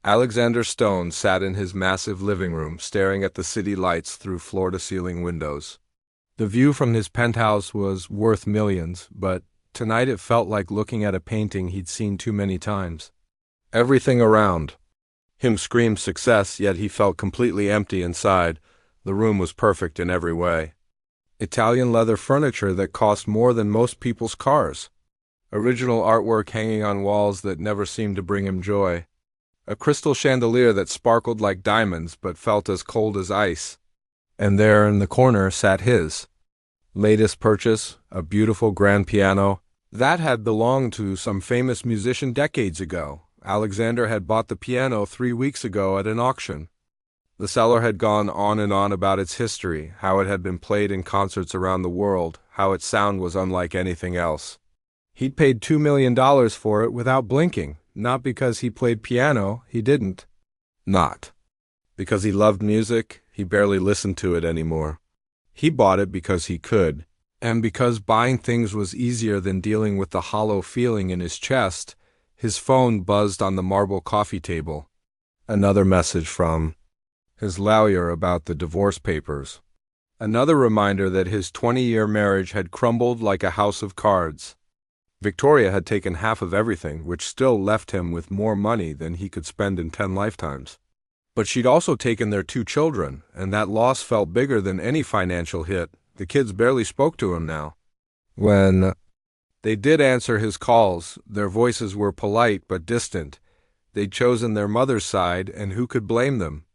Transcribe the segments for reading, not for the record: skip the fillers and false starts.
Alexander Stone sat in his massive living room, staring at the city lights through floor-to-ceiling windows. The view from his penthouse was worth millions, but tonight it felt like looking at a painting he'd seen too many times. Everything around him screamed success, yet he felt completely empty inside. The room was perfect in every way. Italian leather furniture that cost more than most people's cars. Original artwork hanging on walls that never seemed to bring him joy. A crystal chandelier that sparkled like diamonds but felt as cold as ice. And there in the corner sat his latest purchase, a beautiful grand piano. That had belonged to some famous musician decades ago. Alexander had bought the piano 3 weeks ago at an auction. The seller had gone on and on about its history, how it had been played in concerts around the world, how its sound was unlike anything else. He'd paid $2 million for it without blinking, not because he played piano, he didn't. Not because he loved music, he barely listened to it anymore. He bought it because he could, and because buying things was easier than dealing with the hollow feeling in his chest. His phone buzzed on the marble coffee table. Another message from his lawyer about the divorce papers. Another reminder that his 20-year marriage had crumbled like a house of cards. Victoria had taken half of everything, which still left him with more money than he could spend in 10 lifetimes. But she'd also taken their 2 children, and that loss felt bigger than any financial hit. The kids barely spoke to him now. When they did answer his calls, their voices were polite but distant. They'd chosen their mother's side, and who could blame them?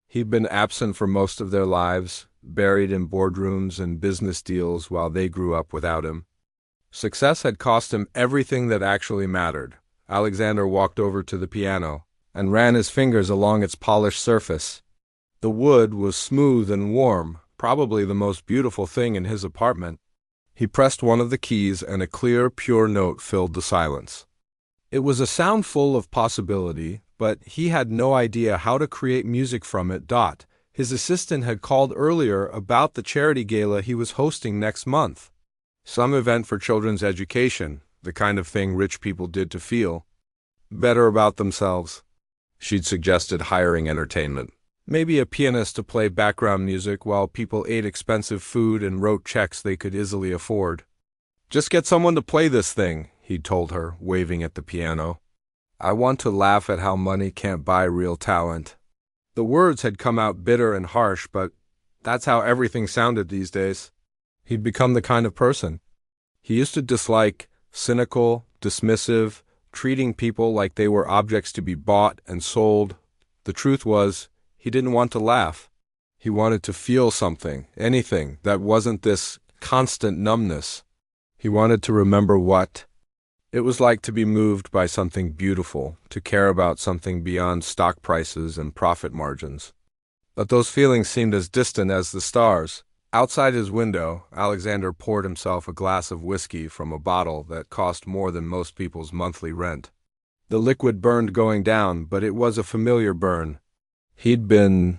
He'd been absent for most of their lives, buried in boardrooms and business deals while they grew up without him. Success had cost him everything that actually mattered. Alexander walked over to the piano and ran his fingers along its polished surface. The wood was smooth and warm, probably the most beautiful thing in his apartment. He pressed one of the keys and a clear, pure note filled the silence. It was a sound full of possibility, but he had no idea how to create music from it. His assistant had called earlier about the charity gala he was hosting next month. Some event for children's education, the kind of thing rich people did to feel better about themselves. She'd suggested hiring entertainment. Maybe a pianist to play background music while people ate expensive food and wrote checks they could easily afford. "Just get someone to play this thing," he'd told her, waving at the piano. "I want to laugh at how money can't buy real talent." The words had come out bitter and harsh, but that's how everything sounded these days. He'd become the kind of person he used to dislike, cynical, dismissive, treating people like they were objects to be bought and sold. The truth was, he didn't want to laugh. He wanted to feel something, anything that wasn't this constant numbness. He wanted to remember what it was like to be moved by something beautiful, to care about something beyond stock prices and profit margins. But those feelings seemed as distant as the stars. Outside his window, Alexander poured himself a glass of whiskey from a bottle that cost more than most people's monthly rent. The liquid burned going down, but it was a familiar burn. He'd been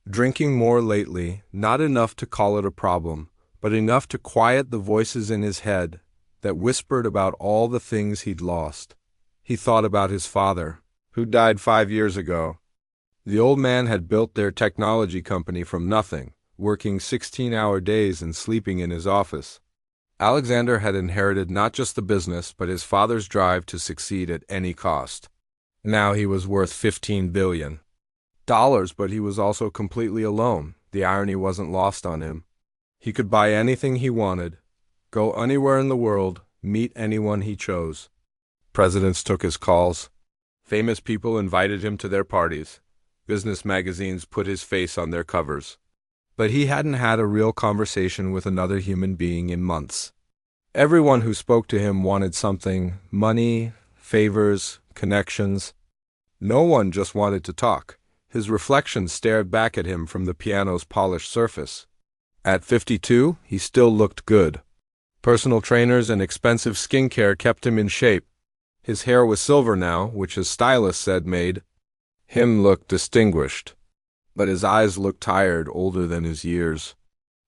drinking more lately, not enough to call it a problem, but enough to quiet the voices in his head that whispered about all the things he'd lost. He thought about his father, who died 5 years ago. The old man had built their technology company from nothing, working 16-hour days and sleeping in his office. Alexander had inherited not just the business, but his father's drive to succeed at any cost. Now he was worth $15 billion. But he was also completely alone. The irony wasn't lost on him. He could buy anything he wanted, go anywhere in the world, meet anyone he chose. Presidents took his calls. Famous people invited him to their parties. Business magazines put his face on their covers. But he hadn't had a real conversation with another human being in months. Everyone who spoke to him wanted something: money, favors, connections. No one just wanted to talk. His reflection stared back at him from the piano's polished surface. At 52, he still looked good. Personal trainers and expensive skincare kept him in shape. His hair was silver now, which his stylist said made him look distinguished. But his eyes looked tired, older than his years.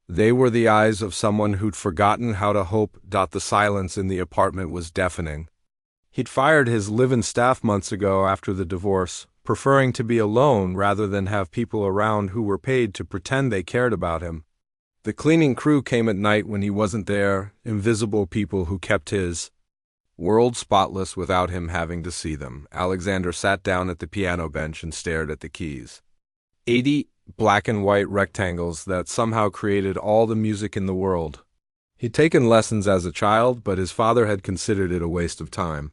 They were the eyes of someone who'd forgotten how to hope. The silence in the apartment was deafening. He'd fired his live-in staff months ago after the divorce, preferring to be alone rather than have people around who were paid to pretend they cared about him. The cleaning crew came at night when he wasn't there, invisible people who kept his world spotless without him having to see them. Alexander sat down at the piano bench and stared at the keys. 80 black and white rectangles that somehow created all the music in the world. He'd taken lessons as a child, but his father had considered it a waste of time.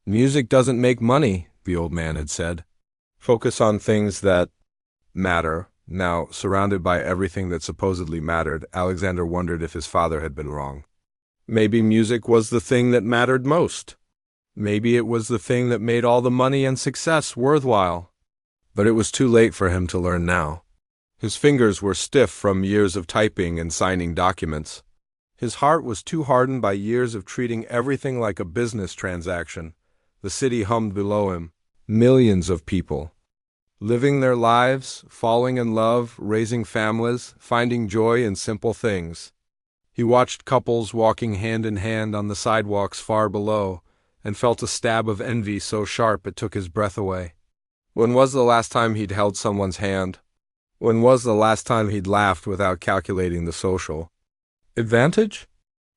Music doesn't make money, the old man had said. Focus on things that matter. Now, surrounded by everything that supposedly mattered, Alexander wondered if his father had been wrong. Maybe music was the thing that mattered most. Maybe it was the thing that made all the money and success worthwhile. But it was too late for him to learn now. His fingers were stiff from years of typing and signing documents. His heart was too hardened by years of treating everything like a business transaction. The city hummed below him. Millions of people. Living their lives, falling in love, raising families, finding joy in simple things. He watched couples walking hand in hand on the sidewalks far below, and felt a stab of envy so sharp it took his breath away. When was the last time he'd held someone's hand? When was the last time he'd laughed without calculating the social advantage?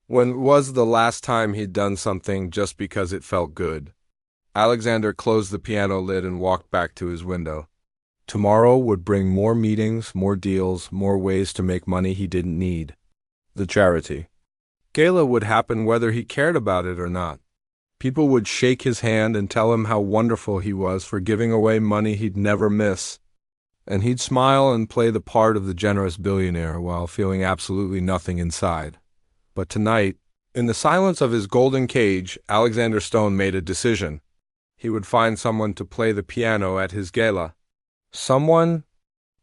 When was the last time he'd done something just because it felt good? Alexander closed the piano lid and walked back to his window. Tomorrow would bring more meetings, more deals, more ways to make money he didn't need. The charity gala would happen whether he cared about it or not. People would shake his hand and tell him how wonderful he was for giving away money he'd never miss. And he'd smile and play the part of the generous billionaire while feeling absolutely nothing inside. But tonight, in the silence of his golden cage, Alexander Stone made a decision. He would find someone to play the piano at his gala. Someone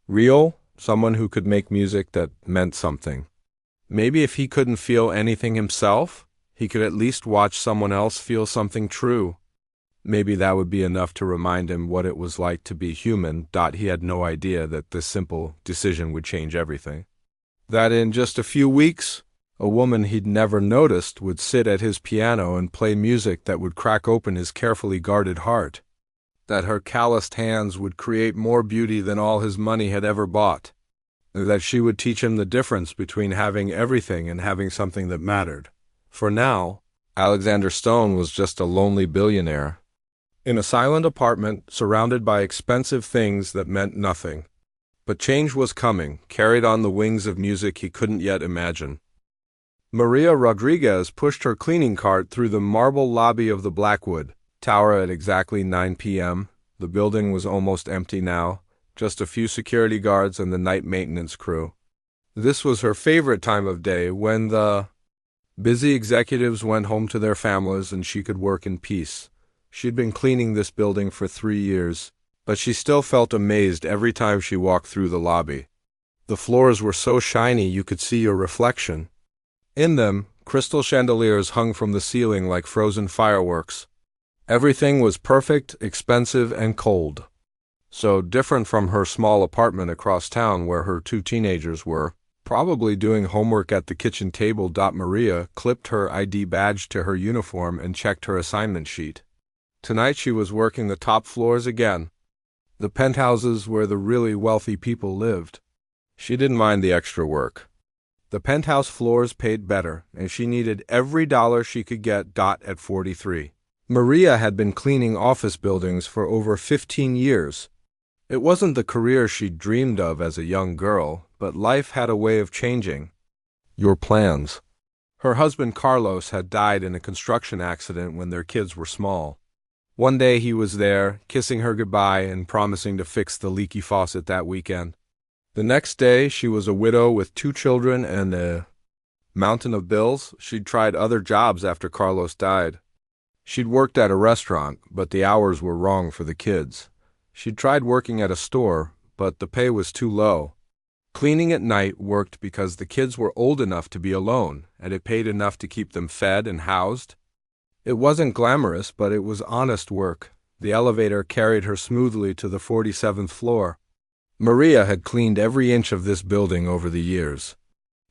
real, someone who could make music that meant something. Maybe if he couldn't feel anything himself, he could at least watch someone else feel something true. Maybe that would be enough to remind him what it was like to be human. He had no idea that this simple decision would change everything. That in just a few weeks, a woman he'd never noticed would sit at his piano and play music that would crack open his carefully guarded heart. That her calloused hands would create more beauty than all his money had ever bought. That she would teach him the difference between having everything and having something that mattered. For now, Alexander Stone was just a lonely billionaire. In a silent apartment, surrounded by expensive things that meant nothing. But change was coming, carried on the wings of music he couldn't yet imagine. Maria Rodriguez pushed her cleaning cart through the marble lobby of the Blackwood Tower at exactly 9 p.m. The building was almost empty now, just a few security guards and the night maintenance crew. This was her favorite time of day, when the busy executives went home to their families and she could work in peace. She'd been cleaning this building for 3 years, but she still felt amazed every time she walked through the lobby. The floors were so shiny you could see your reflection. In them, crystal chandeliers hung from the ceiling like frozen fireworks. Everything was perfect, expensive, and cold. So different from her small apartment across town where her 2 teenagers were, probably doing homework at the kitchen table. Maria clipped her ID badge to her uniform and checked her assignment sheet. Tonight she was working the top floors again, the penthouses where the really wealthy people lived. She didn't mind the extra work. The penthouse floors paid better, and she needed every dollar she could get. At 43. Maria had been cleaning office buildings for over 15 years. It wasn't the career she'd dreamed of as a young girl, but life had a way of changing your plans. Her husband Carlos had died in a construction accident when their kids were small. One day he was there, kissing her goodbye and promising to fix the leaky faucet that weekend. The next day she was a widow with 2 children and a mountain of bills. She'd tried other jobs after Carlos died. She'd worked at a restaurant, but the hours were wrong for the kids. She'd tried working at a store, but the pay was too low. Cleaning at night worked because the kids were old enough to be alone, and it paid enough to keep them fed and housed. It wasn't glamorous, but it was honest work. The elevator carried her smoothly to the 47th floor. Maria had cleaned every inch of this building over the years.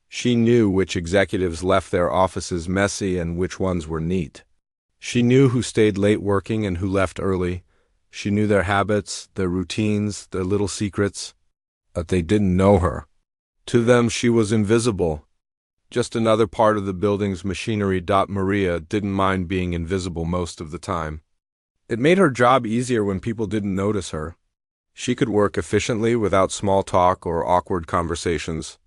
She knew which executives left their offices messy and which ones were neat. She knew who stayed late working and who left early. She knew their habits, their routines, their little secrets, but they didn't know her. To them, she was invisible, just another part of the building's machinery. Maria didn't mind being invisible most of the time. It made her job easier when people didn't notice her. She could work efficiently without small talk or awkward conversations.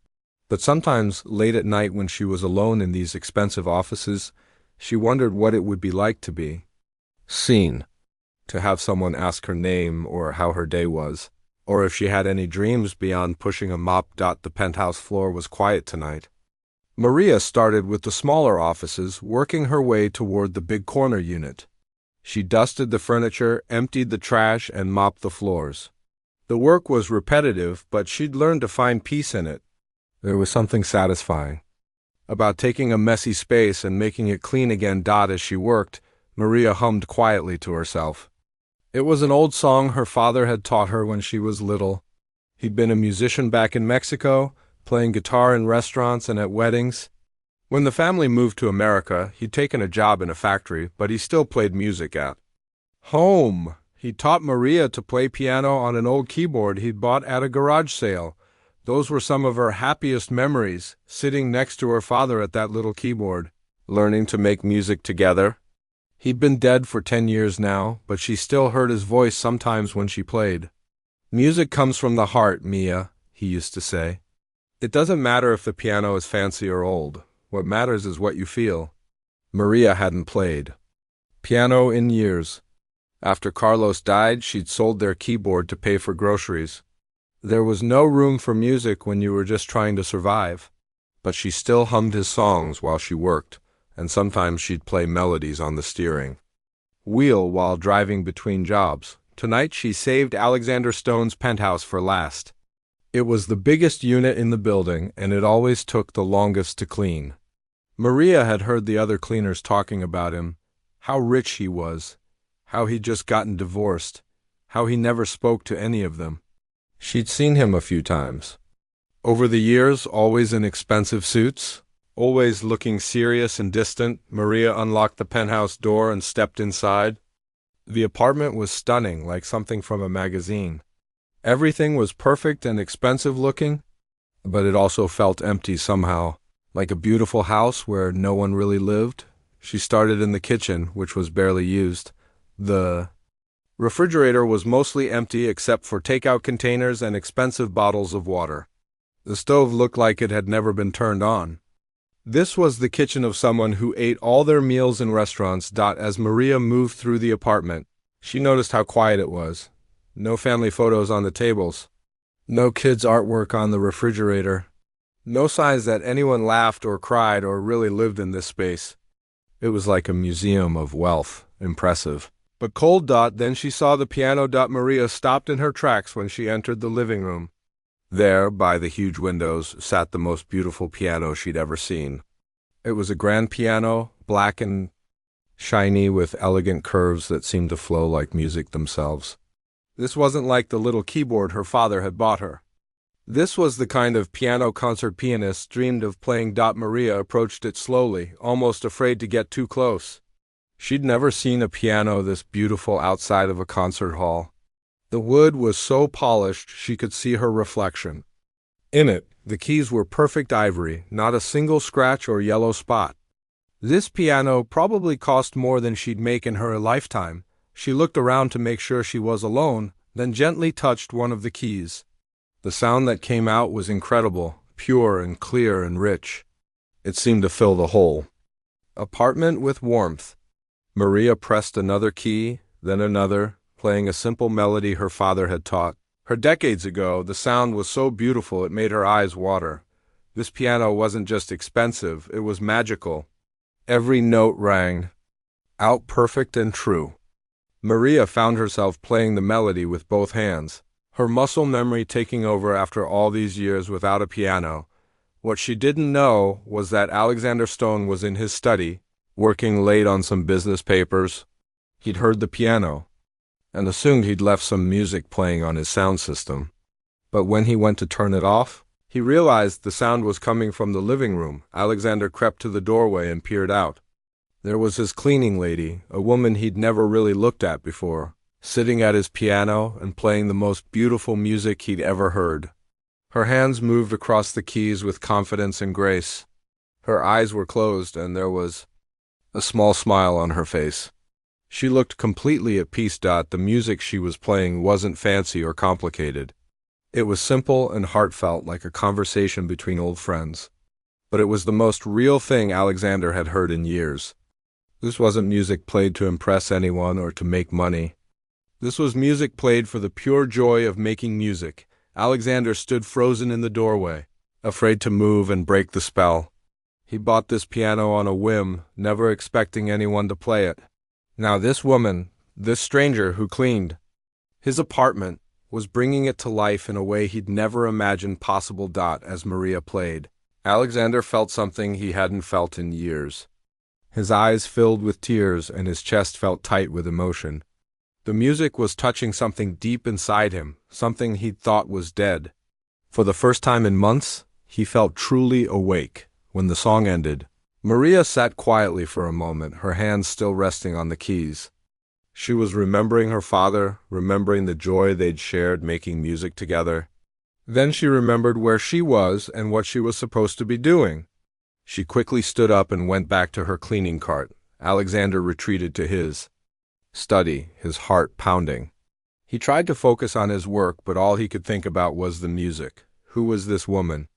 But sometimes, late at night when she was alone in these expensive offices, she wondered what it would be like to be seen, to have someone ask her name or how her day was, or if she had any dreams beyond pushing a mop. The penthouse floor was quiet tonight. Maria started with the smaller offices, working her way toward the big corner unit. She dusted the furniture, emptied the trash, and mopped the floors. The work was repetitive, but she'd learned to find peace in it. There was something satisfying about taking a messy space and making it clean again. As she worked, Maria hummed quietly to herself. It was an old song her father had taught her when she was little. He'd been a musician back in Mexico, playing guitar in restaurants and at weddings. When the family moved to America, he'd taken a job in a factory, but he still played music at home. He taught Maria to play piano on an old keyboard he'd bought at a garage sale. Those were some of her happiest memories, sitting next to her father at that little keyboard, learning to make music together. He'd been dead for 10 years now, but she still heard his voice sometimes when she played. Music comes from the heart, Mia, he used to say. It doesn't matter if the piano is fancy or old. What matters is what you feel. Maria hadn't played piano in years. After Carlos died, she'd sold their keyboard to pay for groceries. There was no room for music when you were just trying to survive. But she still hummed his songs while she worked, and sometimes she'd play melodies on the steering wheel while driving between jobs. Tonight she saved Alexander Stone's penthouse for last. It was the biggest unit in the building, and it always took the longest to clean. Maria had heard the other cleaners talking about him, how rich he was, how he'd just gotten divorced, how he never spoke to any of them. She'd seen him a few times. Over the years, always in expensive suits, always looking serious and distant. Maria unlocked the penthouse door and stepped inside. The apartment was stunning, like something from a magazine. Everything was perfect and expensive looking, but it also felt empty somehow, like a beautiful house where no one really lived. She started in the kitchen, which was barely used. The refrigerator was mostly empty except for takeout containers and expensive bottles of water. The stove looked like it had never been turned on. This was the kitchen of someone who ate all their meals in restaurants. As Maria moved through the apartment, she noticed how quiet it was. No family photos on the tables. No kids' artwork on the refrigerator. No signs that anyone laughed or cried or really lived in this space. It was like a museum of wealth. Impressive. But cold. Then she saw the piano. Maria stopped in her tracks when she entered the living room. There, by the huge windows, sat the most beautiful piano she'd ever seen. It was a grand piano, black and shiny with elegant curves that seemed to flow like music themselves. This wasn't like the little keyboard her father had bought her. This was the kind of piano concert pianists dreamed of playing. Maria approached it slowly, almost afraid to get too close. She'd never seen a piano this beautiful outside of a concert hall. The wood was so polished she could see her reflection. In it, the keys were perfect ivory, not a single scratch or yellow spot. This piano probably cost more than she'd make in her lifetime. She looked around to make sure she was alone, then gently touched one of the keys. The sound that came out was incredible, pure and clear and rich. It seemed to fill the whole apartment with warmth. Maria pressed another key, then another, playing a simple melody her father had taught her decades ago. The sound was so beautiful it made her eyes water. This piano wasn't just expensive, it was magical. Every note rang out perfect and true. Maria found herself playing the melody with both hands, her muscle memory taking over after all these years without a piano. What she didn't know was that Alexander Stone was in his study, working late on some business papers. He'd heard the piano, and assumed he'd left some music playing on his sound system. But when he went to turn it off, he realized the sound was coming from the living room. Alexander crept to the doorway and peered out. There was his cleaning lady, a woman he'd never really looked at before, sitting at his piano and playing the most beautiful music he'd ever heard. Her hands moved across the keys with confidence and grace. Her eyes were closed, and there was a small smile on her face. She looked completely at peace. The music she was playing wasn't fancy or complicated. It was simple and heartfelt, like a conversation between old friends. But it was the most real thing Alexander had heard in years. This wasn't music played to impress anyone or to make money. This was music played for the pure joy of making music. Alexander stood frozen in the doorway, afraid to move and break the spell. He bought this piano on a whim, never expecting anyone to play it. Now this woman, this stranger who cleaned his apartment, was bringing it to life in a way he'd never imagined possible. As Maria played, Alexander felt something he hadn't felt in years. His eyes filled with tears and his chest felt tight with emotion. The music was touching something deep inside him, something he'd thought was dead. For the first time in months, he felt truly awake. When the song ended, Maria sat quietly for a moment, her hands still resting on the keys. She was remembering her father, remembering the joy they'd shared making music together. Then she remembered where she was and what she was supposed to be doing. She quickly stood up and went back to her cleaning cart. Alexander retreated to his study, his heart pounding. He tried to focus on his work, but all he could think about was the music. Who was this woman?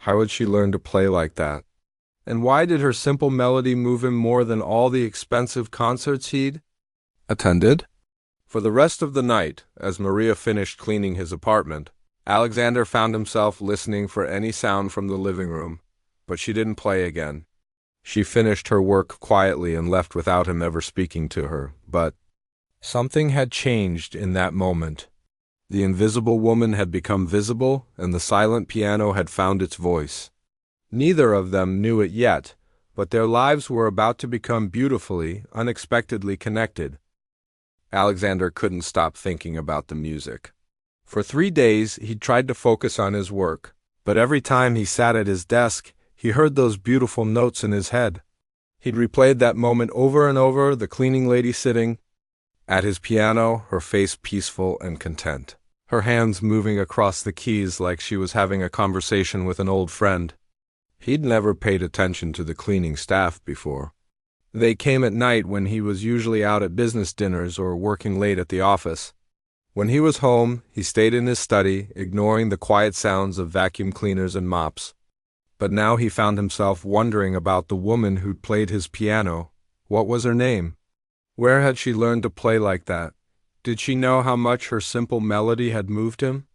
How had she learned to play like that? And why did her simple melody move him more than all the expensive concerts he'd attended? For the rest of the night, as Maria finished cleaning his apartment, Alexander found himself listening for any sound from the living room, but she didn't play again. She finished her work quietly and left without him ever speaking to her, but something had changed in that moment. The invisible woman had become visible, and the silent piano had found its voice. Neither of them knew it yet, but their lives were about to become beautifully, unexpectedly connected. Alexander couldn't stop thinking about the music. For 3 days, he'd tried to focus on his work, but every time he sat at his desk, he heard those beautiful notes in his head. He'd replayed that moment over and over, the cleaning lady sitting at his piano, her face peaceful and content, her hands moving across the keys like she was having a conversation with an old friend. He'd never paid attention to the cleaning staff before. They came at night when he was usually out at business dinners or working late at the office. When he was home, he stayed in his study, ignoring the quiet sounds of vacuum cleaners and mops. But now he found himself wondering about the woman who'd played his piano. What was her name? Where had she learned to play like that? Did she know how much her simple melody had moved him?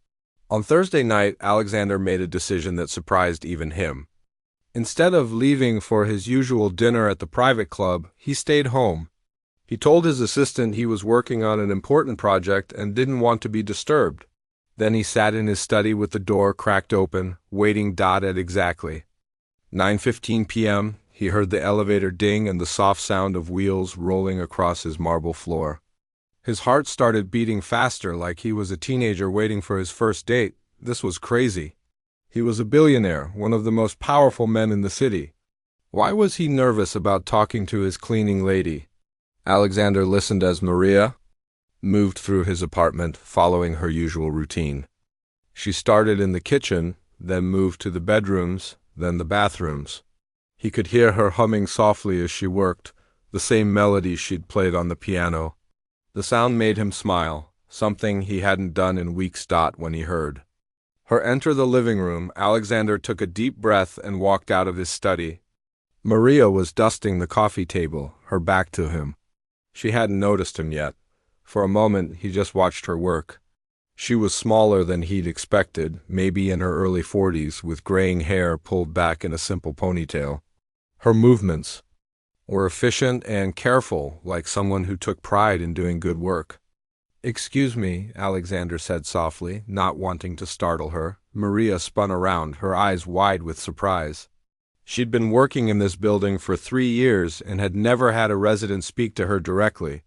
On Thursday night, Alexander made a decision that surprised even him. Instead of leaving for his usual dinner at the private club, he stayed home. He told his assistant he was working on an important project and didn't want to be disturbed. Then he sat in his study with the door cracked open, waiting. At exactly 9:15 p.m., he heard the elevator ding and the soft sound of wheels rolling across his marble floor. His heart started beating faster, like he was a teenager waiting for his first date. This was crazy. He was a billionaire, one of the most powerful men in the city. Why was he nervous about talking to his cleaning lady? Alexander listened as Maria moved through his apartment, following her usual routine. She started in the kitchen, then moved to the bedrooms, then the bathrooms. He could hear her humming softly as she worked, the same melody she'd played on the piano. The sound made him smile, something he hadn't done in weeks. When he heard her enter the living room, Alexander took a deep breath and walked out of his study. Maria was dusting the coffee table, her back to him. She hadn't noticed him yet. For a moment, he just watched her work. She was smaller than he'd expected, maybe in her early 40s, with graying hair pulled back in a simple ponytail. Her movements were efficient and careful, like someone who took pride in doing good work. "Excuse me," Alexander said softly, not wanting to startle her. Maria spun around, her eyes wide with surprise. She'd been working in this building for 3 years and had never had a resident speak to her directly.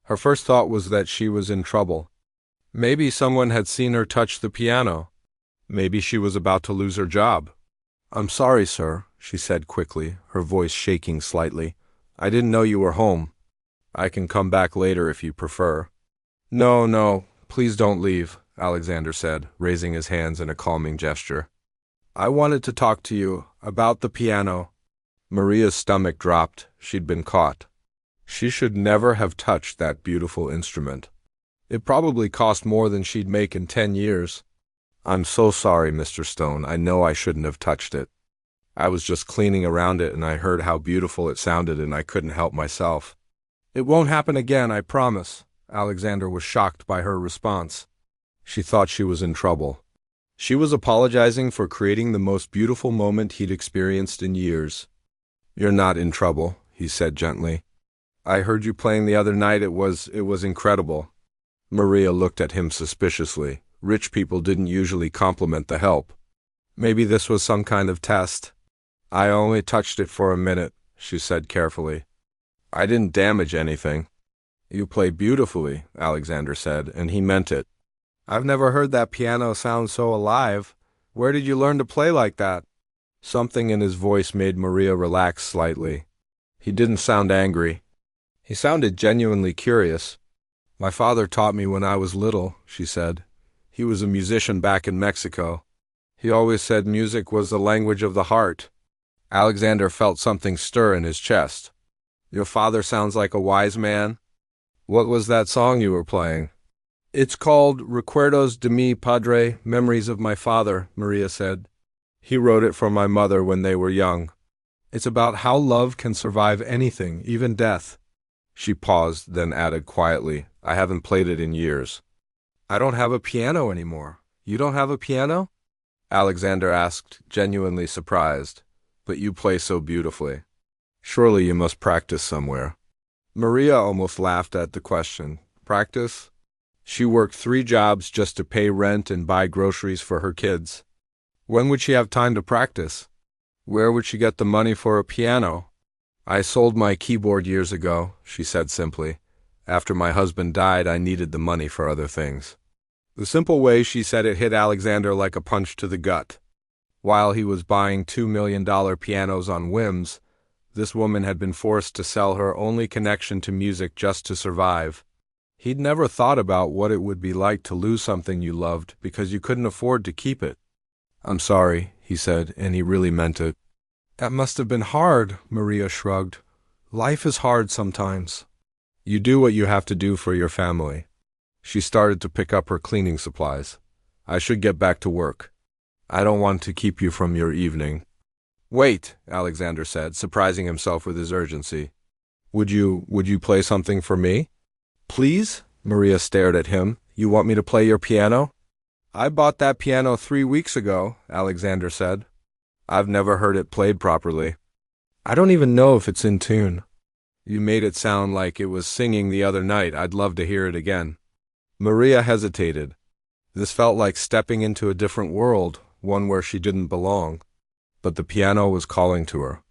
Her first thought was that she was in trouble. Maybe someone had seen her touch the piano. Maybe she was about to lose her job. "I'm sorry, sir," she said quickly, her voice shaking slightly. "I didn't know you were home. I can come back later if you prefer." No, no, please don't leave, Alexander said, raising his hands in a calming gesture. I wanted to talk to you about the piano. Maria's stomach dropped. She'd been caught. She should never have touched that beautiful instrument. It probably cost more than she'd make in 10 years. I'm so sorry, Mr. Stone. I know I shouldn't have touched it. I was just cleaning around it and I heard how beautiful it sounded and I couldn't help myself. It won't happen again, I promise. Alexander was shocked by her response. She thought she was in trouble. She was apologizing for creating the most beautiful moment he'd experienced in years. You're not in trouble, he said gently. I heard you playing the other night. It was incredible. Maria looked at him suspiciously. Rich people didn't usually compliment the help. Maybe this was some kind of test. I only touched it for a minute, she said carefully. I didn't damage anything. You play beautifully, Alexander said, and he meant it. I've never heard that piano sound so alive. Where did you learn to play like that? Something in his voice made Maria relax slightly. He didn't sound angry. He sounded genuinely curious. My father taught me when I was little, she said. He was a musician back in Mexico. He always said music was the language of the heart. Alexander felt something stir in his chest. Your father sounds like a wise man. What was that song you were playing? It's called Recuerdos de mi Padre, Memories of My Father, Maria said. He wrote it for my mother when they were young. It's about how love can survive anything, even death. She paused, then added quietly, I haven't played it in years. I don't have a piano anymore. You don't have a piano? Alexander asked, genuinely surprised. But you play so beautifully. Surely you must practice somewhere. Maria almost laughed at the question. Practice? She worked 3 jobs just to pay rent and buy groceries for her kids. When would she have time to practice? Where would she get the money for a piano? I sold my keyboard years ago, she said simply. After my husband died, I needed the money for other things. The simple way she said it hit Alexander like a punch to the gut. While he was buying $2 million pianos on whims, this woman had been forced to sell her only connection to music just to survive. He'd never thought about what it would be like to lose something you loved because you couldn't afford to keep it. I'm sorry, he said, and he really meant it. That must have been hard, Maria shrugged. Life is hard sometimes. You do what you have to do for your family. She started to pick up her cleaning supplies. I should get back to work. I don't want to keep you from your evening. Wait, Alexander said, surprising himself with his urgency. Would you play something for me? Please? Maria stared at him. You want me to play your piano? I bought that piano 3 weeks ago, Alexander said. I've never heard it played properly. I don't even know if it's in tune. You made it sound like it was singing the other night. I'd love to hear it again. Maria hesitated. This felt like stepping into a different world, one where she didn't belong. But the piano was calling to her.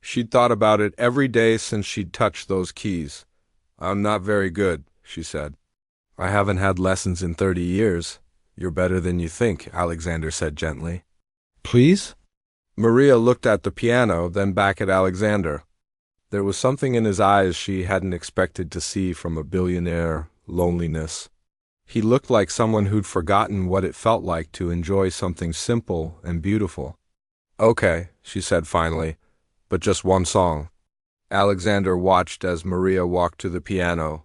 She'd thought about it every day since she'd touched those keys. I'm not very good, she said. I haven't had lessons in 30 years. You're better than you think, Alexander said gently. Please? Maria looked at the piano, then back at Alexander. There was something in his eyes she hadn't expected to see from a billionaire, loneliness. He looked like someone who'd forgotten what it felt like to enjoy something simple and beautiful. Okay, she said finally, but just one song. Alexander watched as Maria walked to the piano.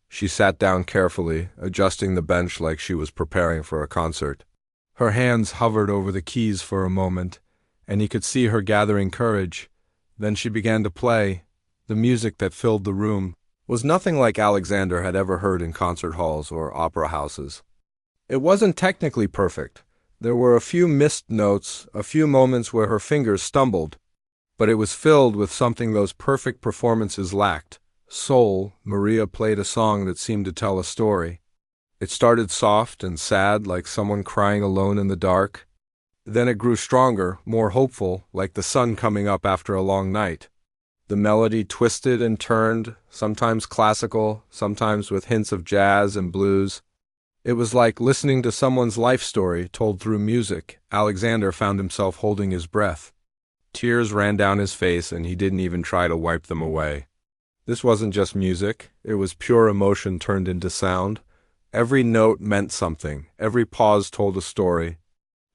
She sat down carefully, adjusting the bench like she was preparing for a concert. Her hands hovered over the keys for a moment, and he could see her gathering courage. Then she began to play. The music that filled the room was nothing like Alexander had ever heard in concert halls or opera houses. It wasn't technically perfect. There were a few missed notes, a few moments where her fingers stumbled, but it was filled with something those perfect performances lacked. Soul. Maria played a song that seemed to tell a story. It started soft and sad, like someone crying alone in the dark. Then it grew stronger, more hopeful, like the sun coming up after a long night. The melody twisted and turned, sometimes classical, sometimes with hints of jazz and blues. It was like listening to someone's life story told through music. Alexander found himself holding his breath. Tears ran down his face, and he didn't even try to wipe them away. This wasn't just music. It was pure emotion turned into sound, Every note meant something, every pause told a story.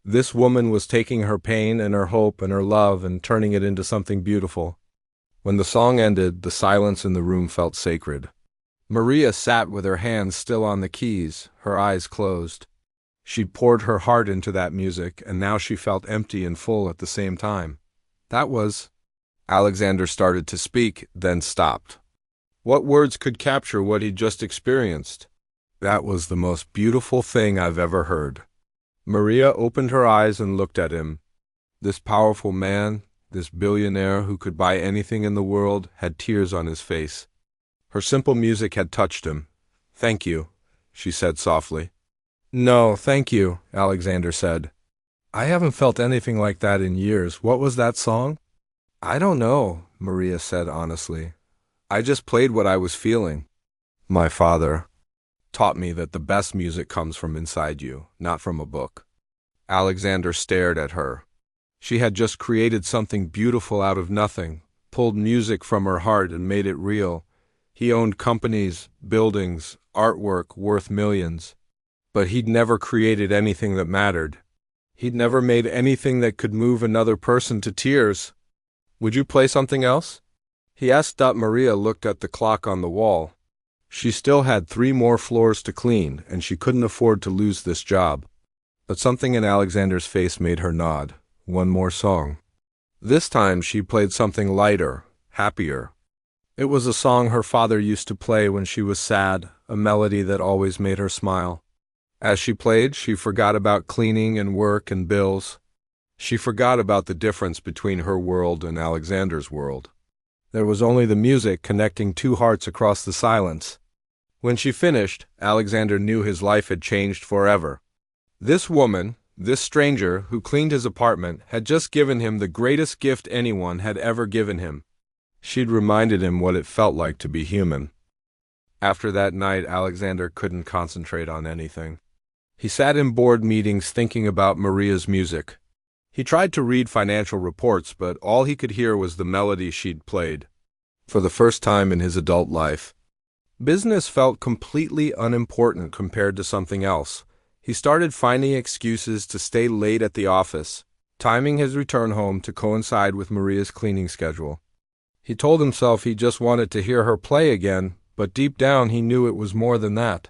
This woman was taking her pain and her hope and her love and turning it into something beautiful. When the song ended, the silence in the room felt sacred. Maria sat with her hands still on the keys, her eyes closed. She'd poured her heart into that music, and now she felt empty and full at the same time. That was... Alexander started to speak, then stopped. What words could capture what he'd just experienced? That was the most beautiful thing I've ever heard. Maria opened her eyes and looked at him. This powerful man, this billionaire who could buy anything in the world, had tears on his face. Her simple music had touched him. "Thank you," she said softly. "No, thank you," Alexander said. "I haven't felt anything like that in years. What was that song?" "I don't know," Maria said honestly. "I just played what I was feeling. My father taught me that the best music comes from inside you, not from a book." Alexander stared at her. She had just created something beautiful out of nothing, pulled music from her heart and made it real. He owned companies, buildings, artwork worth millions. But he'd never created anything that mattered. He'd never made anything that could move another person to tears. "Would you play something else?" he asked. Maria looked at the clock on the wall. She still had 3 more floors to clean, and she couldn't afford to lose this job. But something in Alexander's face made her nod. One more song. This time she played something lighter, happier. It was a song her father used to play when she was sad, a melody that always made her smile. As she played, she forgot about cleaning and work and bills. She forgot about the difference between her world and Alexander's world. There was only the music connecting 2 hearts across the silence. When she finished, Alexander knew his life had changed forever. This woman, this stranger who cleaned his apartment, had just given him the greatest gift anyone had ever given him. She'd reminded him what it felt like to be human. After that night, Alexander couldn't concentrate on anything. He sat in board meetings thinking about Maria's music. He tried to read financial reports, but all he could hear was the melody she'd played. For the first time in his adult life, business felt completely unimportant compared to something else. He started finding excuses to stay late at the office, timing his return home to coincide with Maria's cleaning schedule. He told himself he just wanted to hear her play again, but deep down he knew it was more than that.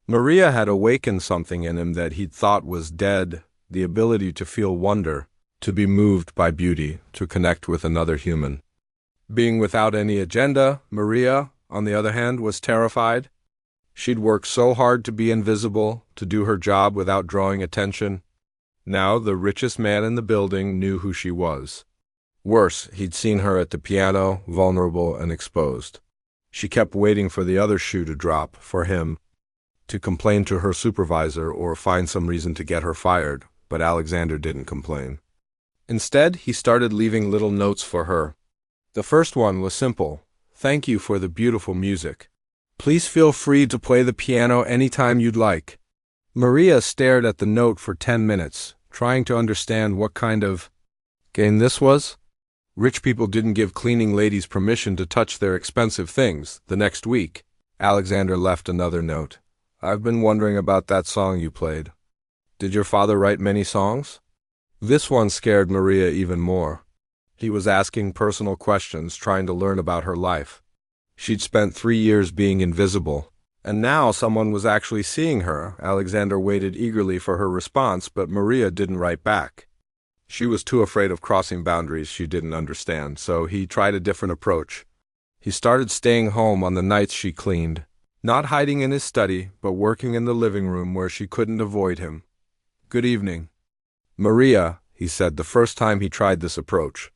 Maria had awakened something in him that he'd thought was dead, the ability to feel wonder, to be moved by beauty, to connect with another human. Being without any agenda, Maria, on the other hand, was terrified. She'd worked so hard to be invisible, to do her job without drawing attention. Now the richest man in the building knew who she was. Worse, he'd seen her at the piano, vulnerable and exposed. She kept waiting for the other shoe to drop, for him to complain to her supervisor or find some reason to get her fired, but Alexander didn't complain. Instead, he started leaving little notes for her. The first one was simple. "Thank you for the beautiful music. Please feel free to play the piano anytime you'd like." Maria stared at the note for 10 minutes, trying to understand what kind of game this was. Rich people didn't give cleaning ladies permission to touch their expensive things. The next week, Alexander left another note. "I've been wondering about that song you played. Did your father write many songs?" This one scared Maria even more. He was asking personal questions, trying to learn about her life. She'd spent 3 years being invisible, and now someone was actually seeing her. Alexander waited eagerly for her response, but Maria didn't write back. She was too afraid of crossing boundaries she didn't understand, so he tried a different approach. He started staying home on the nights she cleaned, not hiding in his study, but working in the living room where she couldn't avoid him. "Good evening, Maria," he said the first time he tried this approach.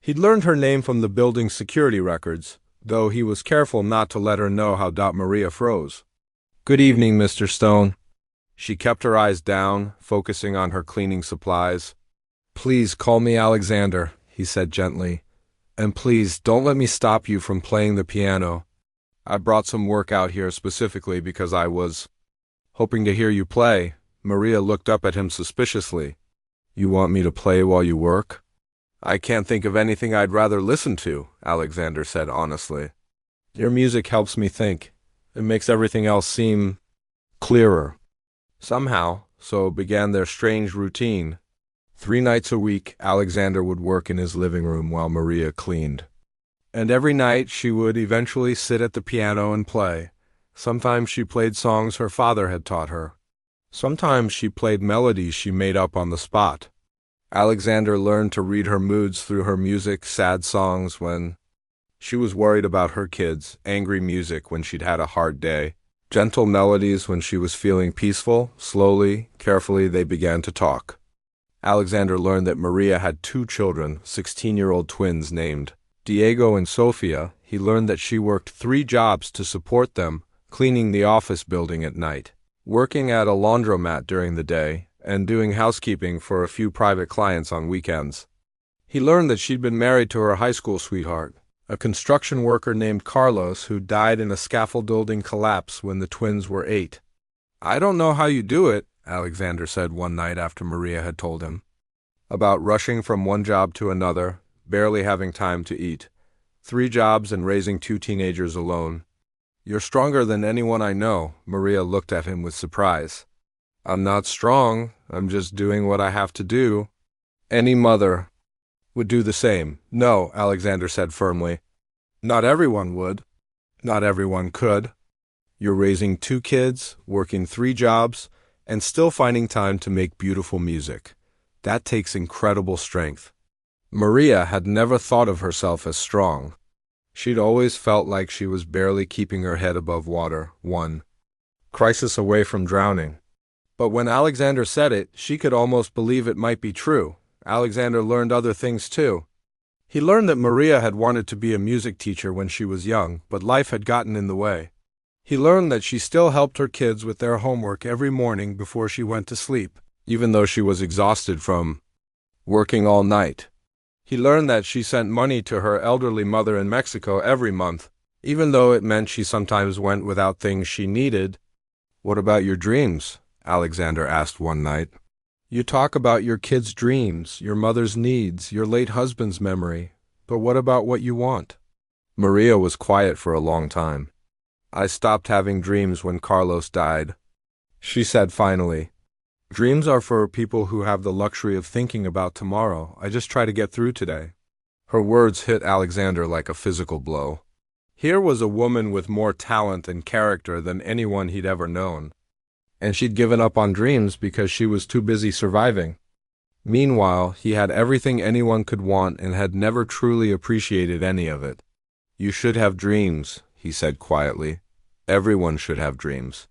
He'd learned her name from the building's security records, though he was careful not to let her know how Maria froze. "Good evening, Mr. Stone." She kept her eyes down, focusing on her cleaning supplies. "Please call me Alexander," he said gently. "And please don't let me stop you from playing the piano. I brought some work out here specifically because I was hoping to hear you play." Maria looked up at him suspiciously. "You want me to play while you work?" "I can't think of anything I'd rather listen to," Alexander said honestly. "Your music helps me think. It makes everything else seem clearer. Somehow, so began their strange routine. 3 nights a week, Alexander would work in his living room while Maria cleaned. And every night she would eventually sit at the piano and play. Sometimes she played songs her father had taught her. Sometimes she played melodies she made up on the spot. Alexander learned to read her moods through her music, sad songs when she was worried about her kids, angry music when she'd had a hard day, gentle melodies when she was feeling peaceful. Slowly, carefully, they began to talk. Alexander learned that Maria had 2 children, 16-year-old twins named Diego and Sofia. He learned that she worked 3 jobs to support them, cleaning the office building at night, working at a laundromat during the day, and doing housekeeping for a few private clients on weekends. He learned that she'd been married to her high school sweetheart, a construction worker named Carlos who died in a scaffolding collapse when the twins were 8. "I don't know how you do it," Alexander said one night after Maria had told him about rushing from one job to another, barely having time to eat. 3 jobs and raising 2 teenagers alone. "You're stronger than anyone I know." Maria looked at him with surprise. "I'm not strong. I'm just doing what I have to do. Any mother would do the same." "No," Alexander said firmly. "Not everyone would. Not everyone could. You're raising 2 kids, working 3 jobs, and still finding time to make beautiful music. That takes incredible strength." Maria had never thought of herself as strong. She'd always felt like she was barely keeping her head above water, one crisis away from drowning. But when Alexander said it, she could almost believe it might be true. Alexander learned other things too. He learned that Maria had wanted to be a music teacher when she was young, but life had gotten in the way. He learned that she still helped her kids with their homework every morning before she went to sleep, even though she was exhausted from working all night. He learned that she sent money to her elderly mother in Mexico every month, even though it meant she sometimes went without things she needed. "What about your dreams?" Alexander asked one night. "You talk about your kids' dreams, your mother's needs, your late husband's memory, but what about what you want?" Maria was quiet for a long time. "I stopped having dreams when Carlos died," she said finally. "Dreams are for people who have the luxury of thinking about tomorrow. I just try to get through today." Her words hit Alexander like a physical blow. Here was a woman with more talent and character than anyone he'd ever known, and she'd given up on dreams because she was too busy surviving. Meanwhile, he had everything anyone could want and had never truly appreciated any of it. "You should have dreams," he said quietly. "Everyone should have dreams."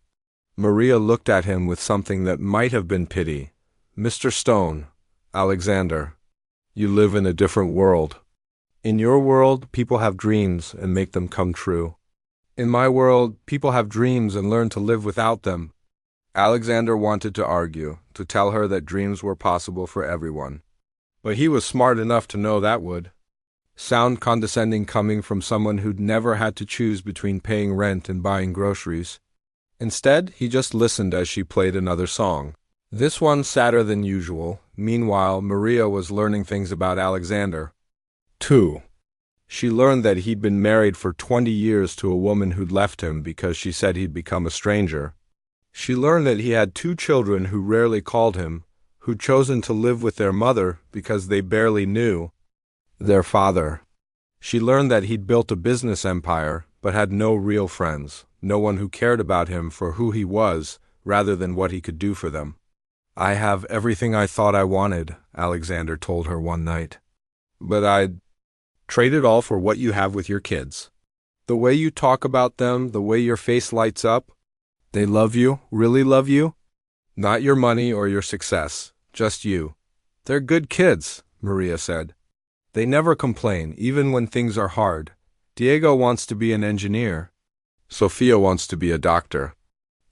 Maria looked at him with something that might have been pity. "Mr. Stone, Alexander, you live in a different world. In your world, people have dreams and make them come true. In my world, people have dreams and learn to live without them." Alexander wanted to argue, to tell her that dreams were possible for everyone. But he was smart enough to know that would sound condescending coming from someone who'd never had to choose between paying rent and buying groceries. Instead, he just listened as she played another song, this one sadder than usual. Meanwhile, Maria was learning things about Alexander, too. She learned that he'd been married for 20 years to a woman who'd left him because she said he'd become a stranger. She learned that he had 2 children who rarely called him, who'd chosen to live with their mother because they barely knew their father. She learned that he'd built a business empire, but had no real friends, no one who cared about him for who he was rather than what he could do for them. "I have everything I thought I wanted," Alexander told her one night. "But I'd trade it all for what you have with your kids. The way you talk about them, the way your face lights up. They love you, really love you. Not your money or your success, just you. They're good kids," Maria said. "They never complain, even when things are hard. Diego wants to be an engineer. Sofia wants to be a doctor.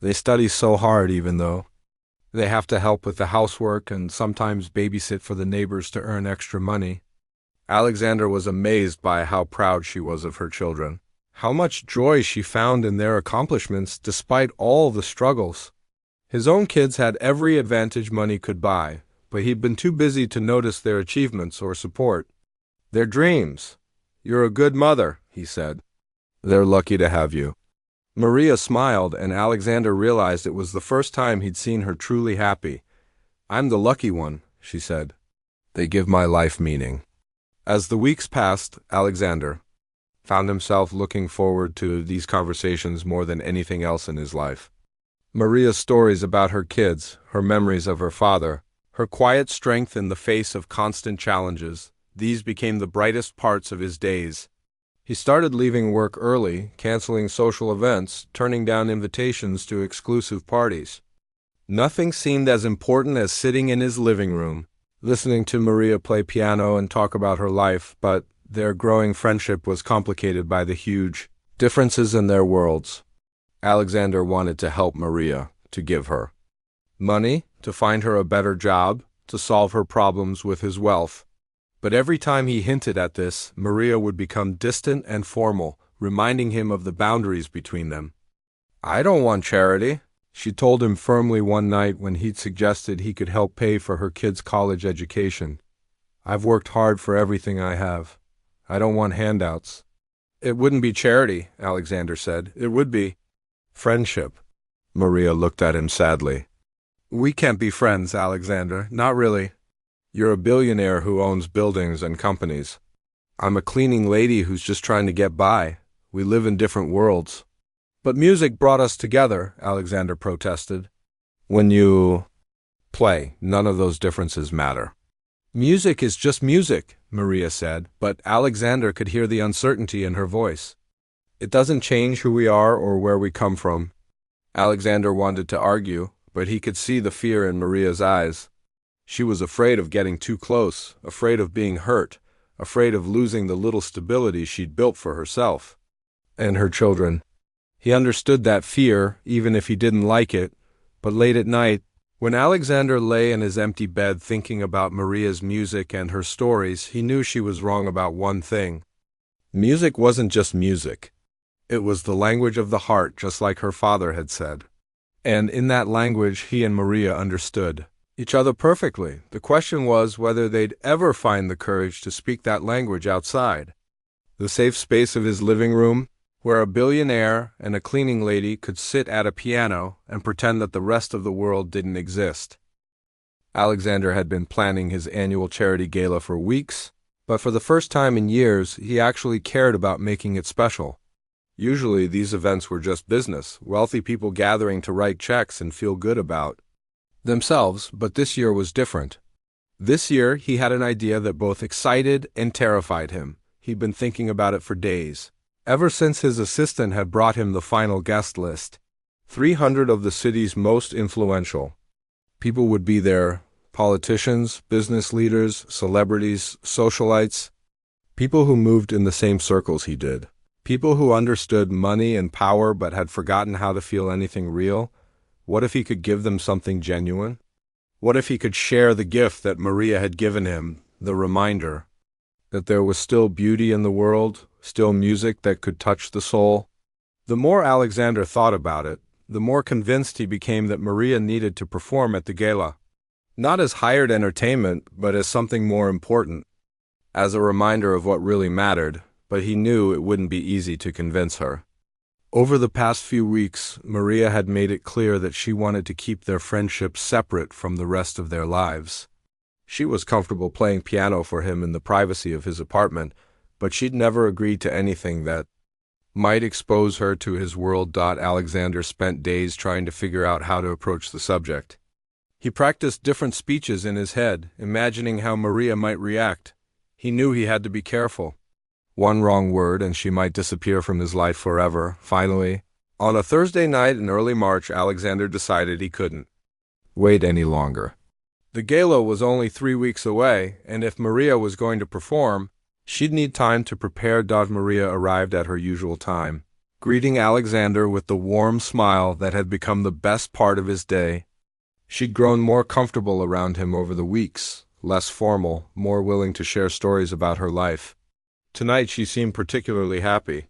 They study so hard even though they have to help with the housework and sometimes babysit for the neighbors to earn extra money." Alexander was amazed by how proud she was of her children, how much joy she found in their accomplishments despite all the struggles. His own kids had every advantage money could buy, but he'd been too busy to notice their achievements or support their dreams. "You're a good mother," he said. "They're lucky to have you." Maria smiled, and Alexander realized it was the first time he'd seen her truly happy. "I'm the lucky one," she said. "They give my life meaning." As the weeks passed, Alexander found himself looking forward to these conversations more than anything else in his life. Maria's stories about her kids, her memories of her father, her quiet strength in the face of constant challenges, these became the brightest parts of his days. He started leaving work early, canceling social events, turning down invitations to exclusive parties. Nothing seemed as important as sitting in his living room, listening to Maria play piano and talk about her life, but their growing friendship was complicated by the huge differences in their worlds. Alexander wanted to help Maria, to give her money, to find her a better job, to solve her problems with his wealth. But every time he hinted at this, Maria would become distant and formal, reminding him of the boundaries between them. "I don't want charity," she told him firmly one night when he'd suggested he could help pay for her kids' college education. "I've worked hard for everything I have. I don't want handouts." "It wouldn't be charity," Alexander said. "It would be friendship." Maria looked at him sadly. "We can't be friends, Alexander. Not really. You're a billionaire who owns buildings and companies. I'm a cleaning lady who's just trying to get by. We live in different worlds." "But music brought us together," Alexander protested. "When you play, none of those differences matter." "Music is just music," Maria said, but Alexander could hear the uncertainty in her voice. "It doesn't change who we are or where we come from." Alexander wanted to argue, but he could see the fear in Maria's eyes. She was afraid of getting too close, afraid of being hurt, afraid of losing the little stability she'd built for herself and her children. He understood that fear, even if he didn't like it, but late at night, when Alexander lay in his empty bed thinking about Maria's music and her stories, he knew she was wrong about one thing. Music wasn't just music. It was the language of the heart, just like her father had said. And in that language, he and Maria understood each other perfectly. The question was whether they'd ever find the courage to speak that language outside. The safe space of his living room, where a billionaire and a cleaning lady could sit at a piano and pretend that the rest of the world didn't exist. Alexander had been planning his annual charity gala for weeks, but for the first time in years, he actually cared about making it special. Usually, these events were just business, wealthy people gathering to write checks and feel good about themselves, but this year was different. This year, he had an idea that both excited and terrified him. He'd been thinking about it for days, ever since his assistant had brought him the final guest list. 300 of the city's most influential people would be there: politicians, business leaders, celebrities, socialites, people who moved in the same circles he did, people who understood money and power but had forgotten how to feel anything real. What if he could give them something genuine? What if he could share the gift that Maria had given him, the reminder that there was still beauty in the world, still music that could touch the soul? The more Alexander thought about it, the more convinced he became that Maria needed to perform at the gala. Not as hired entertainment, but as something more important, as a reminder of what really mattered, but he knew it wouldn't be easy to convince her. Over the past few weeks, Maria had made it clear that she wanted to keep their friendship separate from the rest of their lives. She was comfortable playing piano for him in the privacy of his apartment, but she'd never agreed to anything that might expose her to his world. Alexander spent days trying to figure out how to approach the subject. He practiced different speeches in his head, imagining how Maria might react. He knew he had to be careful. One wrong word and she might disappear from his life forever. Finally, on a Thursday night in early March, Alexander decided he couldn't wait any longer. The gala was only 3 weeks away, and if Maria was going to perform, she'd need time to prepare. Maria arrived at her usual time, greeting Alexander with the warm smile that had become the best part of his day. She'd grown more comfortable around him over the weeks, less formal, more willing to share stories about her life. Tonight she seemed particularly happy.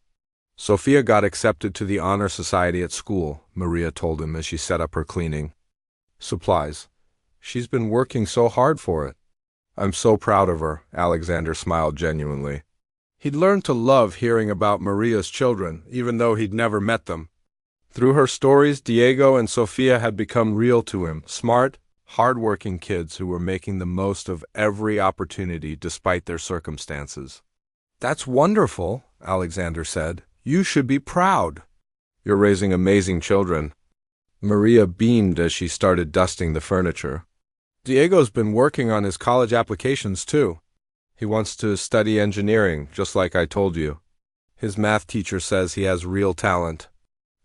"Sophia got accepted to the Honor Society at school," Maria told him as she set up her cleaning supplies. "She's been working so hard for it." "I'm so proud of her," Alexander smiled genuinely. He'd learned to love hearing about Maria's children, even though he'd never met them. Through her stories, Diego and Sofia had become real to him, smart, hard-working kids who were making the most of every opportunity despite their circumstances. "That's wonderful," Alexander said. "You should be proud. You're raising amazing children." Maria beamed as she started dusting the furniture. "Diego's been working on his college applications too. He wants to study engineering, just like I told you. His math teacher says he has real talent."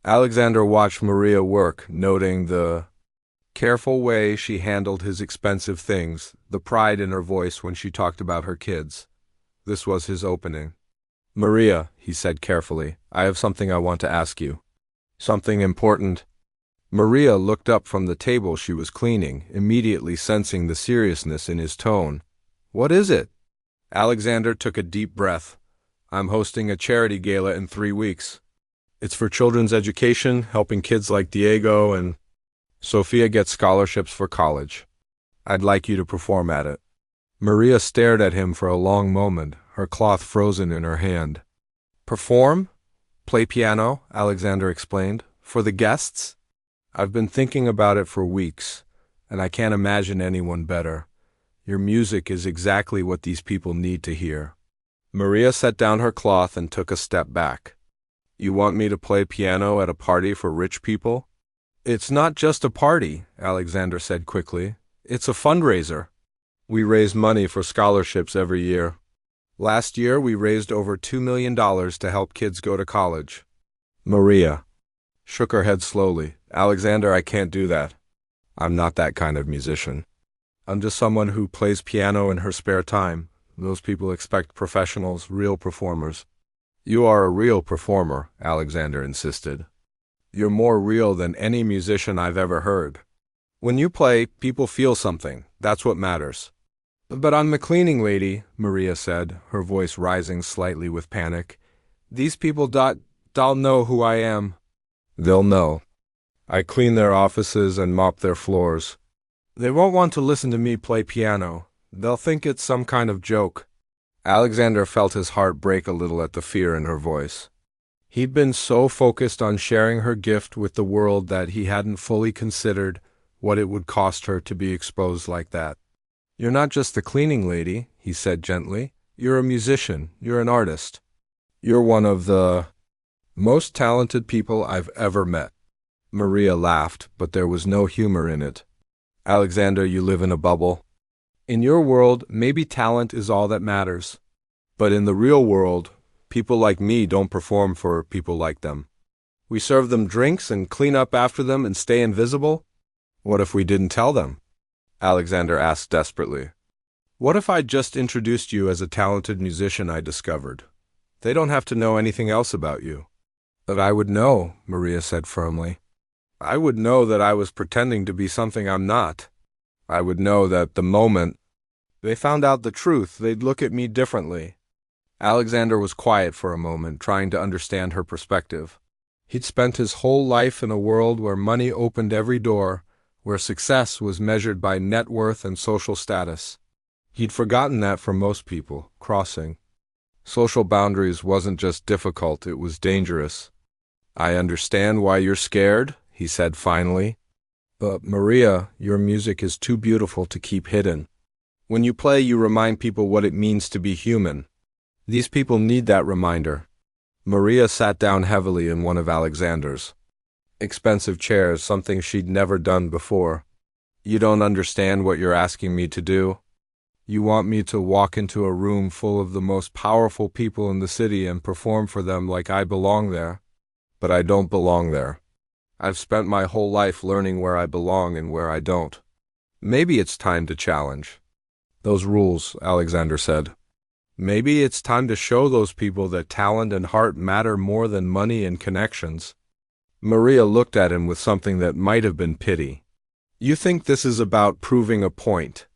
Alexander watched Maria work, noting the careful way she handled his expensive things, the pride in her voice when she talked about her kids. This was his opening. "Maria," he said carefully, "I have something I want to ask you." "Something important?" Maria looked up from the table she was cleaning, immediately sensing the seriousness in his tone. "What is it?" Alexander took a deep breath. "I'm hosting a charity gala in 3 weeks. It's for children's education, helping kids like Diego and Sofia get scholarships for college. I'd like you to perform at it." Maria stared at him for a long moment, her cloth frozen in her hand. "Perform? Play piano," Alexander explained. "For the guests? I've been thinking about it for weeks, and I can't imagine anyone better. Your music is exactly what these people need to hear." Maria set down her cloth and took a step back. "You want me to play piano at a party for rich people?" "It's not just a party," Alexander said quickly. "It's a fundraiser. We raise money for scholarships every year. Last year we raised over $2 million to help kids go to college." Maria shook her head slowly. "Alexander, I can't do that. I'm not that kind of musician. I'm just someone who plays piano in her spare time. Those people expect professionals, real performers." "You are a real performer," Alexander insisted. "You're more real than any musician I've ever heard. When you play, people feel something. That's what matters." "But I'm the cleaning lady," Maria said, her voice rising slightly with panic. "These people don't know who I am." "They'll know. I clean their offices and mop their floors. They won't want to listen to me play piano. They'll think it's some kind of joke." Alexander felt his heart break a little at the fear in her voice. He'd been so focused on sharing her gift with the world that he hadn't fully considered what it would cost her to be exposed like that. "You're not just the cleaning lady," he said gently. "You're a musician. You're an artist. You're one of the most talented people I've ever met." Maria laughed, but there was no humor in it. "Alexander, you live in a bubble. In your world, maybe talent is all that matters. But in the real world, people like me don't perform for people like them. We serve them drinks and clean up after them and stay invisible. What if we didn't tell them?" Alexander asked desperately. "What if I just introduced you as a talented musician I discovered? They don't have to know anything else about you." "But I would know," Maria said firmly. "I would know that I was pretending to be something I'm not. I would know that the moment they found out the truth, they'd look at me differently." Alexander was quiet for a moment, trying to understand her perspective. He'd spent his whole life in a world where money opened every door, where success was measured by net worth and social status. He'd forgotten that for most people, crossing social boundaries wasn't just difficult, it was dangerous. "I understand why you're scared," he said finally. "But Maria, your music is too beautiful to keep hidden. When you play, you remind people what it means to be human. These people need that reminder." Maria sat down heavily in one of Alexander's expensive chairs, something she'd never done before. "You don't understand what you're asking me to do. You want me to walk into a room full of the most powerful people in the city and perform for them like I belong there. But I don't belong there. I've spent my whole life learning where I belong and where I don't. Maybe it's time to challenge those rules," Alexander said. "Maybe it's time to show those people that talent and heart matter more than money and connections." Maria looked at him with something that might have been pity. "You think this is about proving a point.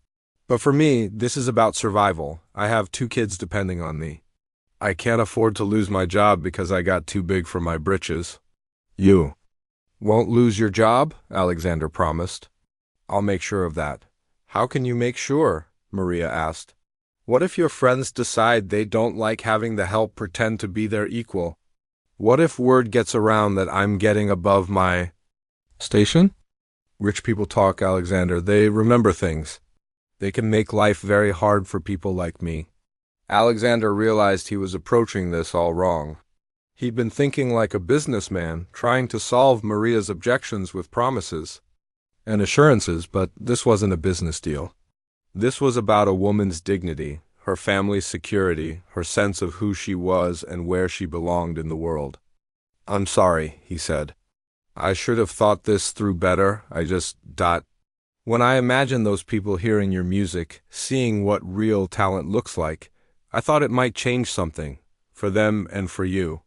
But for me, this is about survival. I have 2 kids depending on me. I can't afford to lose my job because I got too big for my britches." "You won't lose your job," Alexander promised. "I'll make sure of that." "How can you make sure?" Maria asked. "What if your friends decide they don't like having the help pretend to be their equal?" What if word gets around that I'm getting above my station? Rich people talk, Alexander. They remember things. They can make life very hard for people like me. Alexander realized he was approaching this all wrong. He'd been thinking like a businessman, trying to solve Maria's objections with promises and assurances, but this wasn't a business deal. This was about a woman's dignity, her family's security, her sense of who she was and where she belonged in the world. "I'm sorry," he said. "I should have thought this through better. When I imagine those people hearing your music, seeing what real talent looks like, I thought it might change something, for them and for you."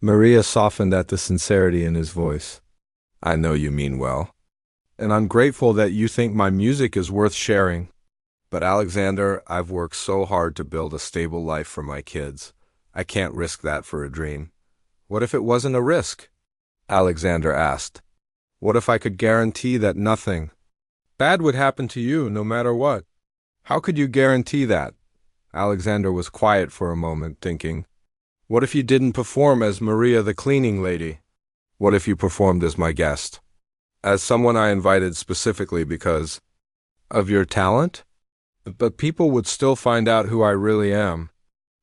Maria softened at the sincerity in his voice. "I know you mean well, and I'm grateful that you think my music is worth sharing. But Alexander, I've worked so hard to build a stable life for my kids. I can't risk that for a dream." "What if it wasn't a risk?" Alexander asked. "What if I could guarantee that nothing bad would happen to you, no matter what?" "How could you guarantee that?" Alexander was quiet for a moment, thinking. "What if you didn't perform as Maria the cleaning lady? What if you performed as my guest? As someone I invited specifically because of your talent? But people would still find out who I really am."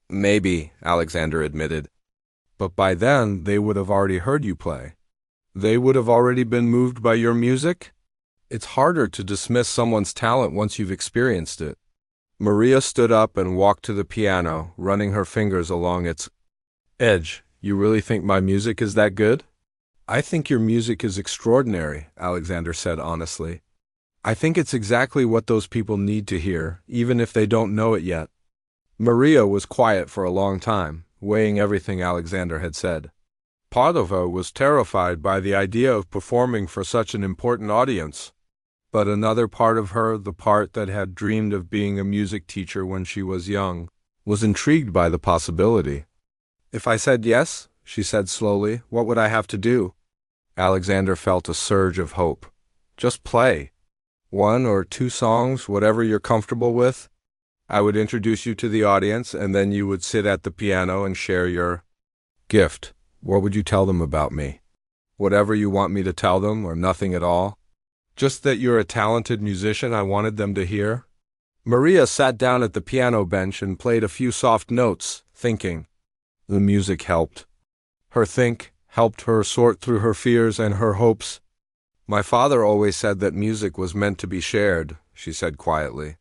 "Maybe," Alexander admitted. "But by then, they would have already heard you play. They would have already been moved by your music. It's harder to dismiss someone's talent once you've experienced it." Maria stood up and walked to the piano, running her fingers along its edge. "You really think my music is that good?" "I think your music is extraordinary," Alexander said honestly. "I think it's exactly what those people need to hear, even if they don't know it yet." Maria was quiet for a long time, weighing everything Alexander had said. Part of her was terrified by the idea of performing for such an important audience. But another part of her, the part that had dreamed of being a music teacher when she was young, was intrigued by the possibility. "If I said yes," she said slowly, "what would I have to do?" Alexander felt a surge of hope. "Just play. 1 or 2 songs, whatever you're comfortable with. I would introduce you to the audience, and then you would sit at the piano and share your gift. What would you tell them about me? Whatever you want me to tell them, or nothing at all? Just that you're a talented musician I wanted them to hear?" Maria sat down at the piano bench and played a few soft notes, thinking. The music helped. Her think helped her sort through her fears and her hopes. "My father always said that music was meant to be shared," she said quietly.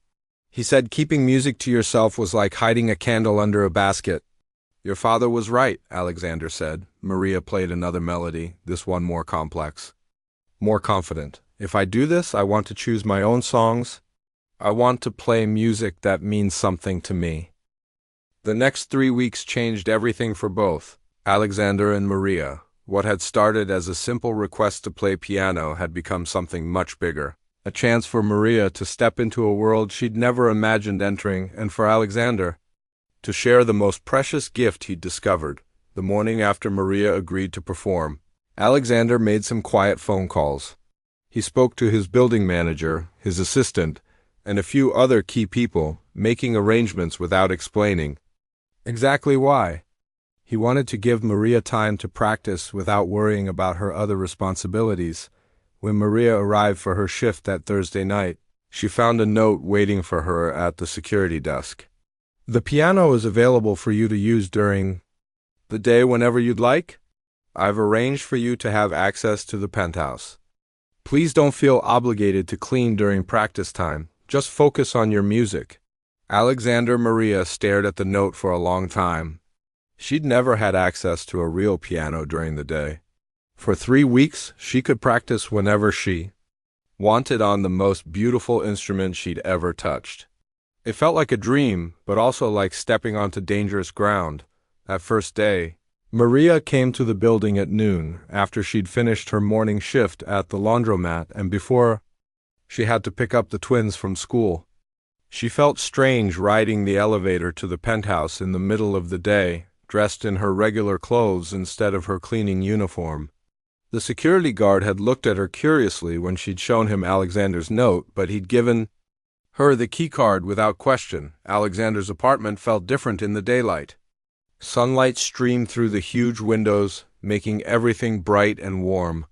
"He said keeping music to yourself was like hiding a candle under a basket." "Your father was right," Alexander said. Maria played another melody, this one more complex, more confident. "If I do this, I want to choose my own songs. I want to play music that means something to me." The next 3 weeks changed everything for both Alexander and Maria. What had started as a simple request to play piano had become something much bigger. A chance for Maria to step into a world she'd never imagined entering, and for Alexander to share the most precious gift he'd discovered. The morning after Maria agreed to perform, Alexander made some quiet phone calls. He spoke to his building manager, his assistant, and a few other key people, making arrangements without explaining exactly why. He wanted to give Maria time to practice without worrying about her other responsibilities. When Maria arrived for her shift that Thursday night, she found a note waiting for her at the security desk. "The piano is available for you to use during the day whenever you'd like. I've arranged for you to have access to the penthouse. Please don't feel obligated to clean during practice time. Just focus on your music." Maria stared at the note for a long time. She'd never had access to a real piano during the day. For 3 weeks, she could practice whenever she wanted on the most beautiful instrument she'd ever touched. It felt like a dream, but also like stepping onto dangerous ground. That first day, Maria came to the building at noon, after she'd finished her morning shift at the laundromat and before she had to pick up the twins from school. She felt strange riding the elevator to the penthouse in the middle of the day, dressed in her regular clothes instead of her cleaning uniform. The security guard had looked at her curiously when she'd shown him Alexander's note, but he'd given her the key card without question. Alexander's apartment felt different in the daylight. Sunlight streamed through the huge windows, making everything bright and warm.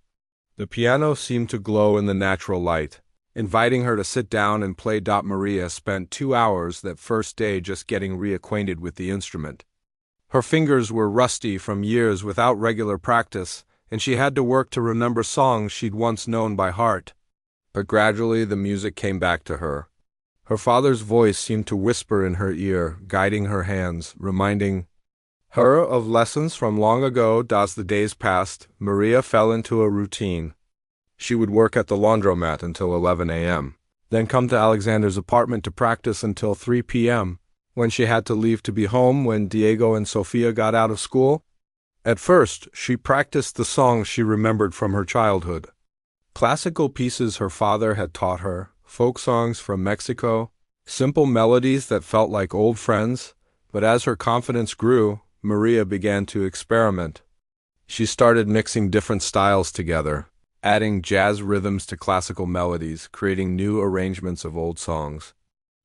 The piano seemed to glow in the natural light, inviting her to sit down and play. Maria spent 2 hours that first day just getting reacquainted with the instrument. Her fingers were rusty from years without regular practice, and she had to work to remember songs she'd once known by heart. But gradually the music came back to her. Her father's voice seemed to whisper in her ear, guiding her hands, reminding her of lessons from long ago. As the days passed, Maria fell into a routine. She would work at the laundromat until 11 a.m., then come to Alexander's apartment to practice until 3 p.m., when she had to leave to be home when Diego and Sofia got out of school. At first, she practiced the songs she remembered from her childhood. Classical pieces her father had taught her, folk songs from Mexico, simple melodies that felt like old friends. But as her confidence grew, Maria began to experiment. She started mixing different styles together, adding jazz rhythms to classical melodies, creating new arrangements of old songs.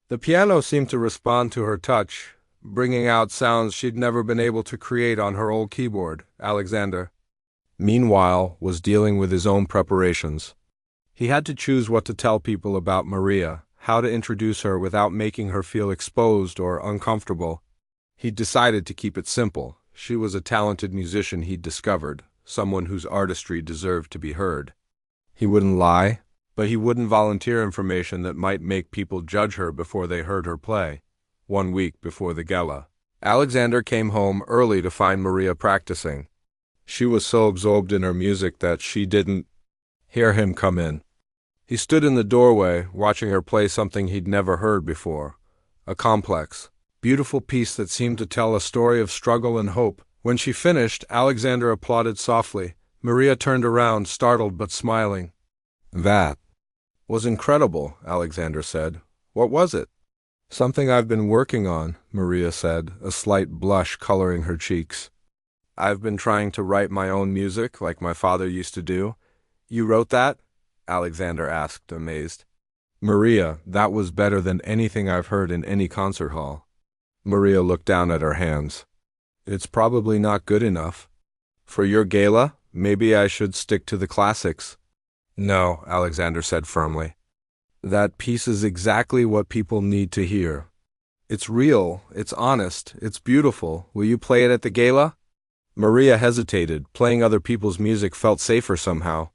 The piano seemed to respond to her touch, bringing out sounds she'd never been able to create on her old keyboard. Alexander, meanwhile, was dealing with his own preparations. He had to choose what to tell people about Maria, how to introduce her without making her feel exposed or uncomfortable. He decided to keep it simple. She was a talented musician he'd discovered, someone whose artistry deserved to be heard. He wouldn't lie, but he wouldn't volunteer information that might make people judge her before they heard her play. 1 week before the gala, Alexander came home early to find Maria practicing. She was so absorbed in her music that she didn't hear him come in. He stood in the doorway, watching her play something he'd never heard before, a complex, beautiful piece that seemed to tell a story of struggle and hope. When she finished, Alexander applauded softly. Maria turned around, startled but smiling. "That was incredible," Alexander said. "What was it?" "Something I've been working on," Maria said, a slight blush coloring her cheeks. "I've been trying to write my own music, like my father used to do." "You wrote that?" Alexander asked, amazed. "Maria, that was better than anything I've heard in any concert hall." Maria looked down at her hands. "It's probably not good enough. For your gala, maybe I should stick to the classics." "No," Alexander said firmly. "That piece is exactly what people need to hear. It's real, it's honest, it's beautiful. Will you play it at the gala?" Maria hesitated. Playing other people's music felt safer somehow.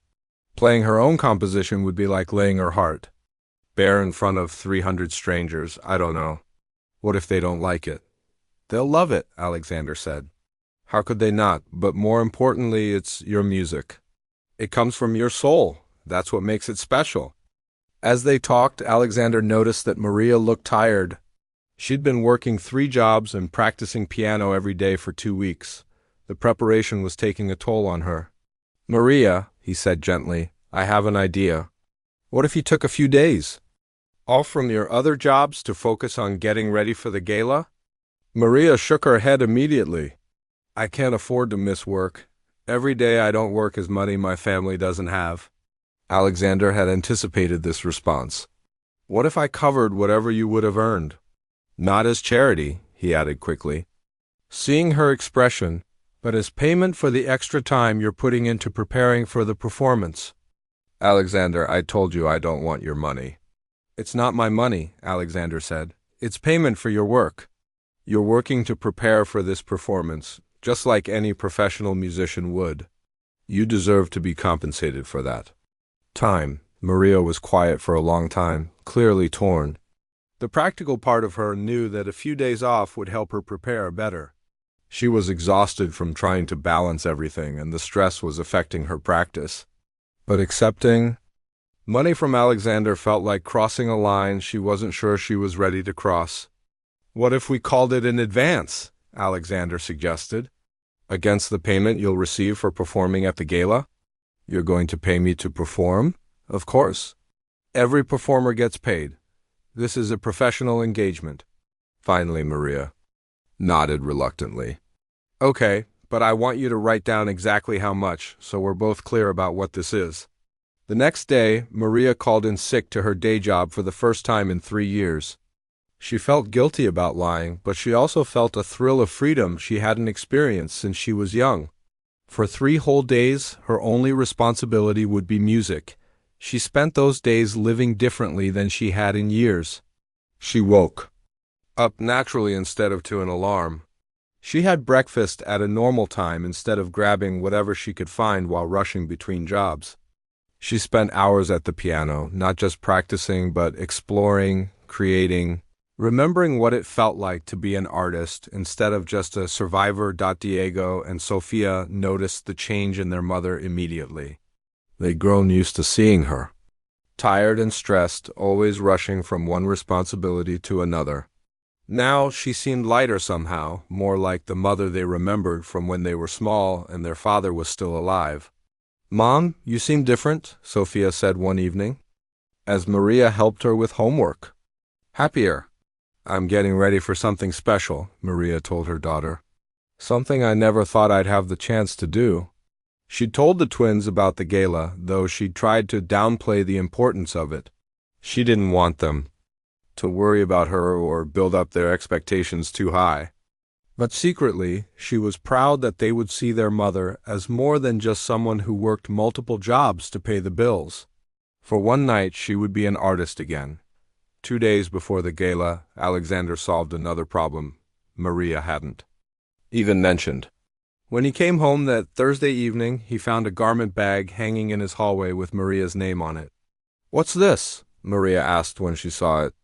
Playing her own composition would be like laying her heart bare in front of 300 strangers. I don't know. What if they don't like it? "They'll love it," Alexander said. "How could they not? But more importantly, it's your music. It comes from your soul. That's what makes it special." As they talked, Alexander noticed that Maria looked tired. She'd been working 3 jobs and practicing piano every day for 2 weeks. The preparation was taking a toll on her. "Maria," he said gently, "I have an idea. What if you took a few days off from your other jobs to focus on getting ready for the gala?" Maria shook her head immediately. "I can't afford to miss work. Every day I don't work is money my family doesn't have." Alexander had anticipated this response. "What if I covered whatever you would have earned?" "Not as charity," he added quickly, seeing her expression, "but as payment for the extra time you're putting into preparing for the performance." "Alexander, I told you I don't want your money." "It's not my money," Alexander said. "It's payment for your work. You're working to prepare for this performance, just like any professional musician would. You deserve to be compensated for that." Time. Maria was quiet for a long time, clearly torn. The practical part of her knew that a few days off would help her prepare better. She was exhausted from trying to balance everything, and the stress was affecting her practice. But accepting money from Alexander felt like crossing a line she wasn't sure she was ready to cross. "What if we called it in advance?" Alexander suggested. "Against the payment you'll receive for performing at the gala?" "You're going to pay me to perform?" "Of course. Every performer gets paid. This is a professional engagement." Finally, Maria nodded reluctantly. "Okay, but I want you to write down exactly how much, so we're both clear about what this is." The next day, Maria called in sick to her day job for the first time in 3 years. She felt guilty about lying, but she also felt a thrill of freedom she hadn't experienced since she was young. For 3 whole days, her only responsibility would be music. She spent those days living differently than she had in years. She woke up naturally instead of to an alarm. She had breakfast at a normal time instead of grabbing whatever she could find while rushing between jobs. She spent hours at the piano, not just practicing but exploring, creating, remembering what it felt like to be an artist instead of just a survivor. Diego and Sofia noticed the change in their mother immediately. They'd grown used to seeing her, tired and stressed, always rushing from one responsibility to another. Now she seemed lighter somehow, more like the mother they remembered from when they were small and their father was still alive. "Mom, you seem different," Sofia said one evening, as Maria helped her with homework. "Happier." "I'm getting ready for something special," Maria told her daughter. "Something I never thought I'd have the chance to do." She'd told the twins about the gala, though she'd tried to downplay the importance of it. She didn't want them to worry about her or build up their expectations too high. But secretly, she was proud that they would see their mother as more than just someone who worked multiple jobs to pay the bills. For one night, she would be an artist again. 2 days before the gala, Alexander solved another problem Maria hadn't even mentioned. When he came home that Thursday evening, he found a garment bag hanging in his hallway with Maria's name on it. "What's this?" Maria asked when she saw it.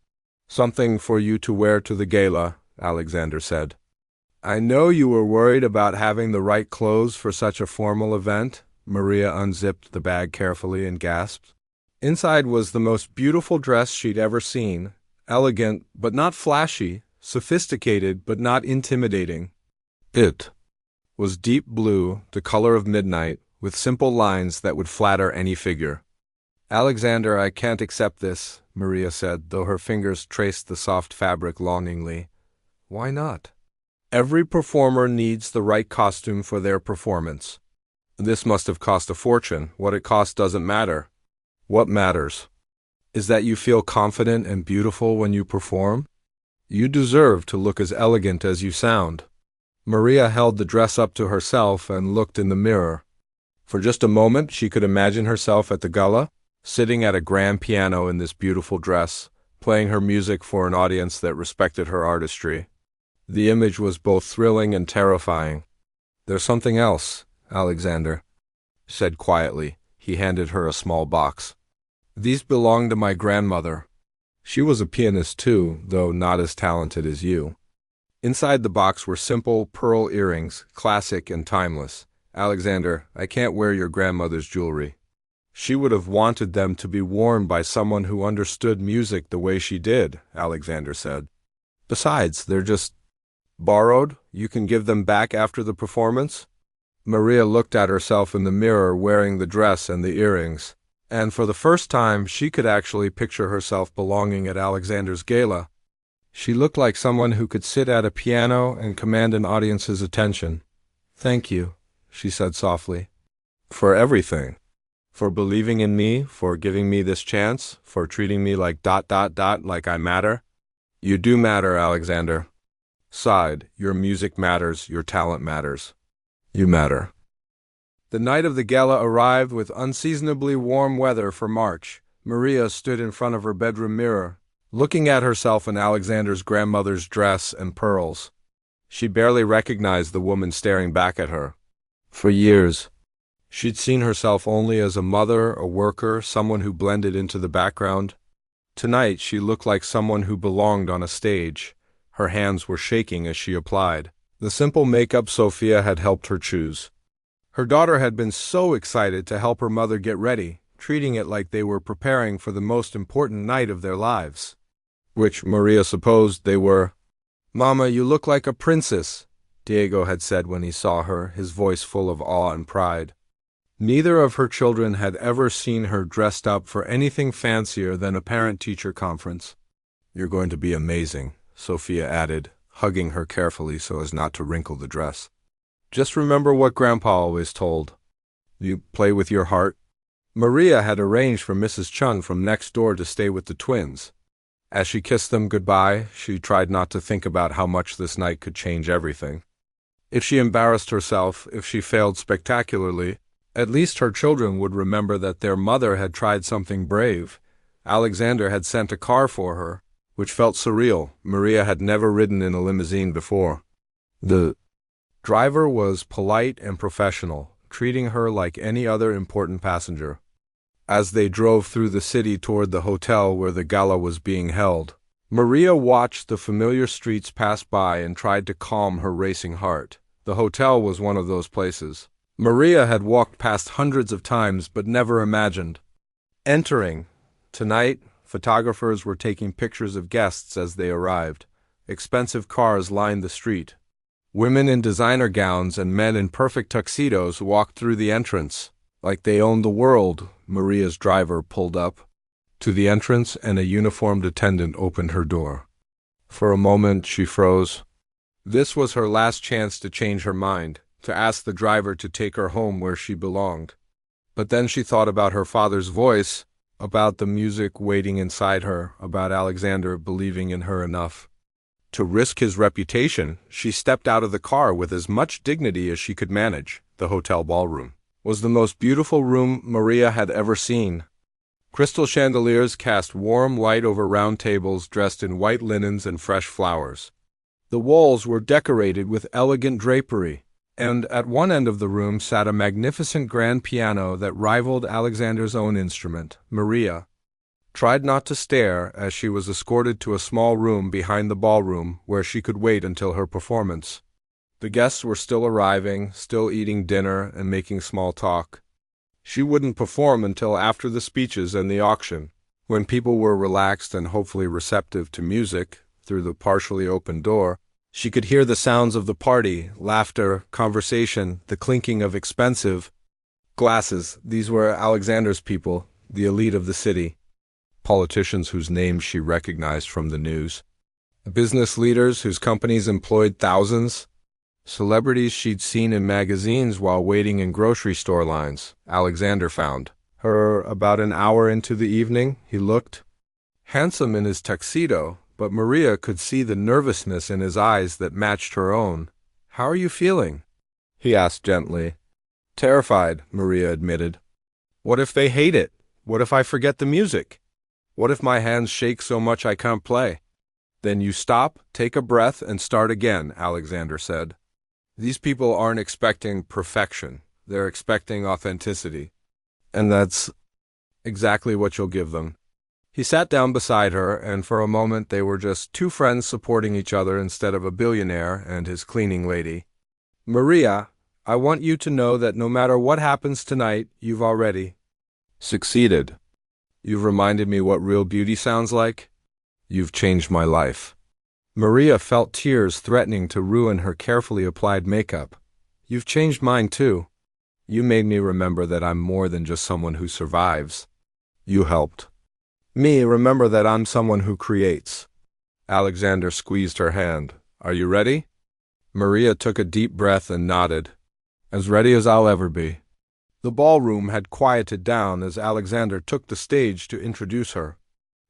"Something for you to wear to the gala," Alexander said. "I know you were worried about having the right clothes for such a formal event." Maria unzipped the bag carefully and gasped. Inside was the most beautiful dress she'd ever seen, elegant but not flashy, sophisticated but not intimidating. It was deep blue, the color of midnight, with simple lines that would flatter any figure. "Alexander, I can't accept this," Maria said, though her fingers traced the soft fabric longingly. "Why not?" "Every performer needs the right costume for their performance. This must have cost a fortune. What it cost doesn't matter. What matters is that you feel confident and beautiful when you perform. You deserve to look as elegant as you sound." Maria held the dress up to herself and looked in the mirror. For just a moment, she could imagine herself at the gala, sitting at a grand piano in this beautiful dress, playing her music for an audience that respected her artistry. The image was both thrilling and terrifying. "There's something else," Alexander said quietly. He handed her a small box. "These belong to my grandmother. She was a pianist too, though not as talented as you." Inside the box were simple pearl earrings, classic and timeless. "Alexander, I can't wear your grandmother's jewelry. She would have wanted them to be worn by someone who understood music the way she did," Alexander said. "Besides, they're just borrowed. You can give them back after the performance." Maria looked at herself in the mirror wearing the dress and the earrings, and for the first time she could actually picture herself belonging at Alexander's gala. She looked like someone who could sit at a piano and command an audience's attention. "Thank you," she said softly. "For everything. For believing in me, for giving me this chance, for treating me like ... like I matter." "You do matter, Alexander." Sighed. "Your music matters, your talent matters. You matter." The night of the gala arrived with unseasonably warm weather for March. Maria stood in front of her bedroom mirror, looking at herself in Alexander's grandmother's dress and pearls. She barely recognized the woman staring back at her. For years, she'd seen herself only as a mother, a worker, someone who blended into the background. Tonight, she looked like someone who belonged on a stage. Her hands were shaking as she applied the simple makeup Sofia had helped her choose. Her daughter had been so excited to help her mother get ready, treating it like they were preparing for the most important night of their lives. Which Maria supposed they were. "Mama, you look like a princess," Diego had said when he saw her, his voice full of awe and pride. Neither of her children had ever seen her dressed up for anything fancier than a parent-teacher conference. "You're going to be amazing," Sofia added, hugging her carefully so as not to wrinkle the dress. "Just remember what Grandpa always told. You play with your heart." Maria had arranged for Mrs. Chung from next door to stay with the twins, As she kissed them goodbye, she tried not to think about how much this night could change everything. If she embarrassed herself, if she failed spectacularly, at least her children would remember that their mother had tried something brave. Alexander had sent a car for her, which felt surreal. Maria had never ridden in a limousine before. The driver was polite and professional, treating her like any other important passenger. As they drove through the city toward the hotel where the gala was being held, Maria watched the familiar streets pass by and tried to calm her racing heart. The hotel was one of those places. Maria had walked past hundreds of times but never imagined entering. Tonight, photographers were taking pictures of guests as they arrived. Expensive cars lined the street. Women in designer gowns and men in perfect tuxedos walked through the entrance. Like they owned the world, Maria's driver pulled up to the entrance and a uniformed attendant opened her door. For a moment, she froze. This was her last chance to change her mind, to ask the driver to take her home where she belonged. But then she thought about her father's voice, about the music waiting inside her, about Alexander believing in her enough to risk his reputation. She stepped out of the car with as much dignity as she could manage. The hotel ballroom was the most beautiful room Maria had ever seen. Crystal chandeliers cast warm light over round tables dressed in white linens and fresh flowers. The walls were decorated with elegant drapery, and at one end of the room sat a magnificent grand piano that rivaled Alexander's own instrument. Maria tried not to stare as she was escorted to a small room behind the ballroom where she could wait until her performance. The guests were still arriving, still eating dinner and making small talk. She wouldn't perform until after the speeches and the auction, when people were relaxed and hopefully receptive to music. Through the partially open door, she could hear the sounds of the party, laughter, conversation, the clinking of expensive glasses. These were Alexander's people, the elite of the city. Politicians whose names she recognized from the news. Business leaders whose companies employed thousands. Celebrities she'd seen in magazines while waiting in grocery store lines. Alexander found her about an hour into the evening. He looked handsome in his tuxedo, but Maria could see the nervousness in his eyes that matched her own. "How are you feeling?" he asked gently. "Terrified," Maria admitted. "What if they hate it? What if I forget the music? What if my hands shake so much I can't play?" "Then you stop, take a breath, and start again," Alexander said. "These people aren't expecting perfection. They're expecting authenticity. And that's exactly what you'll give them." He sat down beside her, and for a moment they were just two friends supporting each other instead of a billionaire and his cleaning lady. "Maria, I want you to know that no matter what happens tonight, you've already succeeded. You've reminded me what real beauty sounds like. You've changed my life." Maria felt tears threatening to ruin her carefully applied makeup. "You've changed mine too. You made me remember that I'm more than just someone who survives. You helped me remember that I'm someone who creates." Alexander squeezed her hand. "Are you ready?" Maria took a deep breath and nodded. "As ready as I'll ever be." The ballroom had quieted down as Alexander took the stage to introduce her.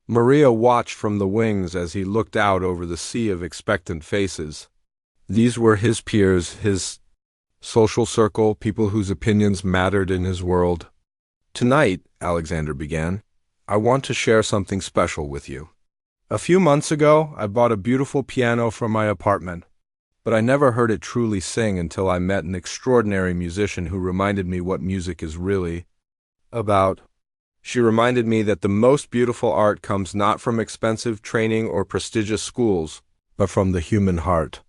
Maria watched from the wings as he looked out over the sea of expectant faces. These were his peers, his social circle, people whose opinions mattered in his world. "Tonight," Alexander began, "I want to share something special with you. A few months ago, I bought a beautiful piano from my apartment, but I never heard it truly sing until I met an extraordinary musician who reminded me what music is really about. She reminded me that the most beautiful art comes not from expensive training or prestigious schools, but from the human heart.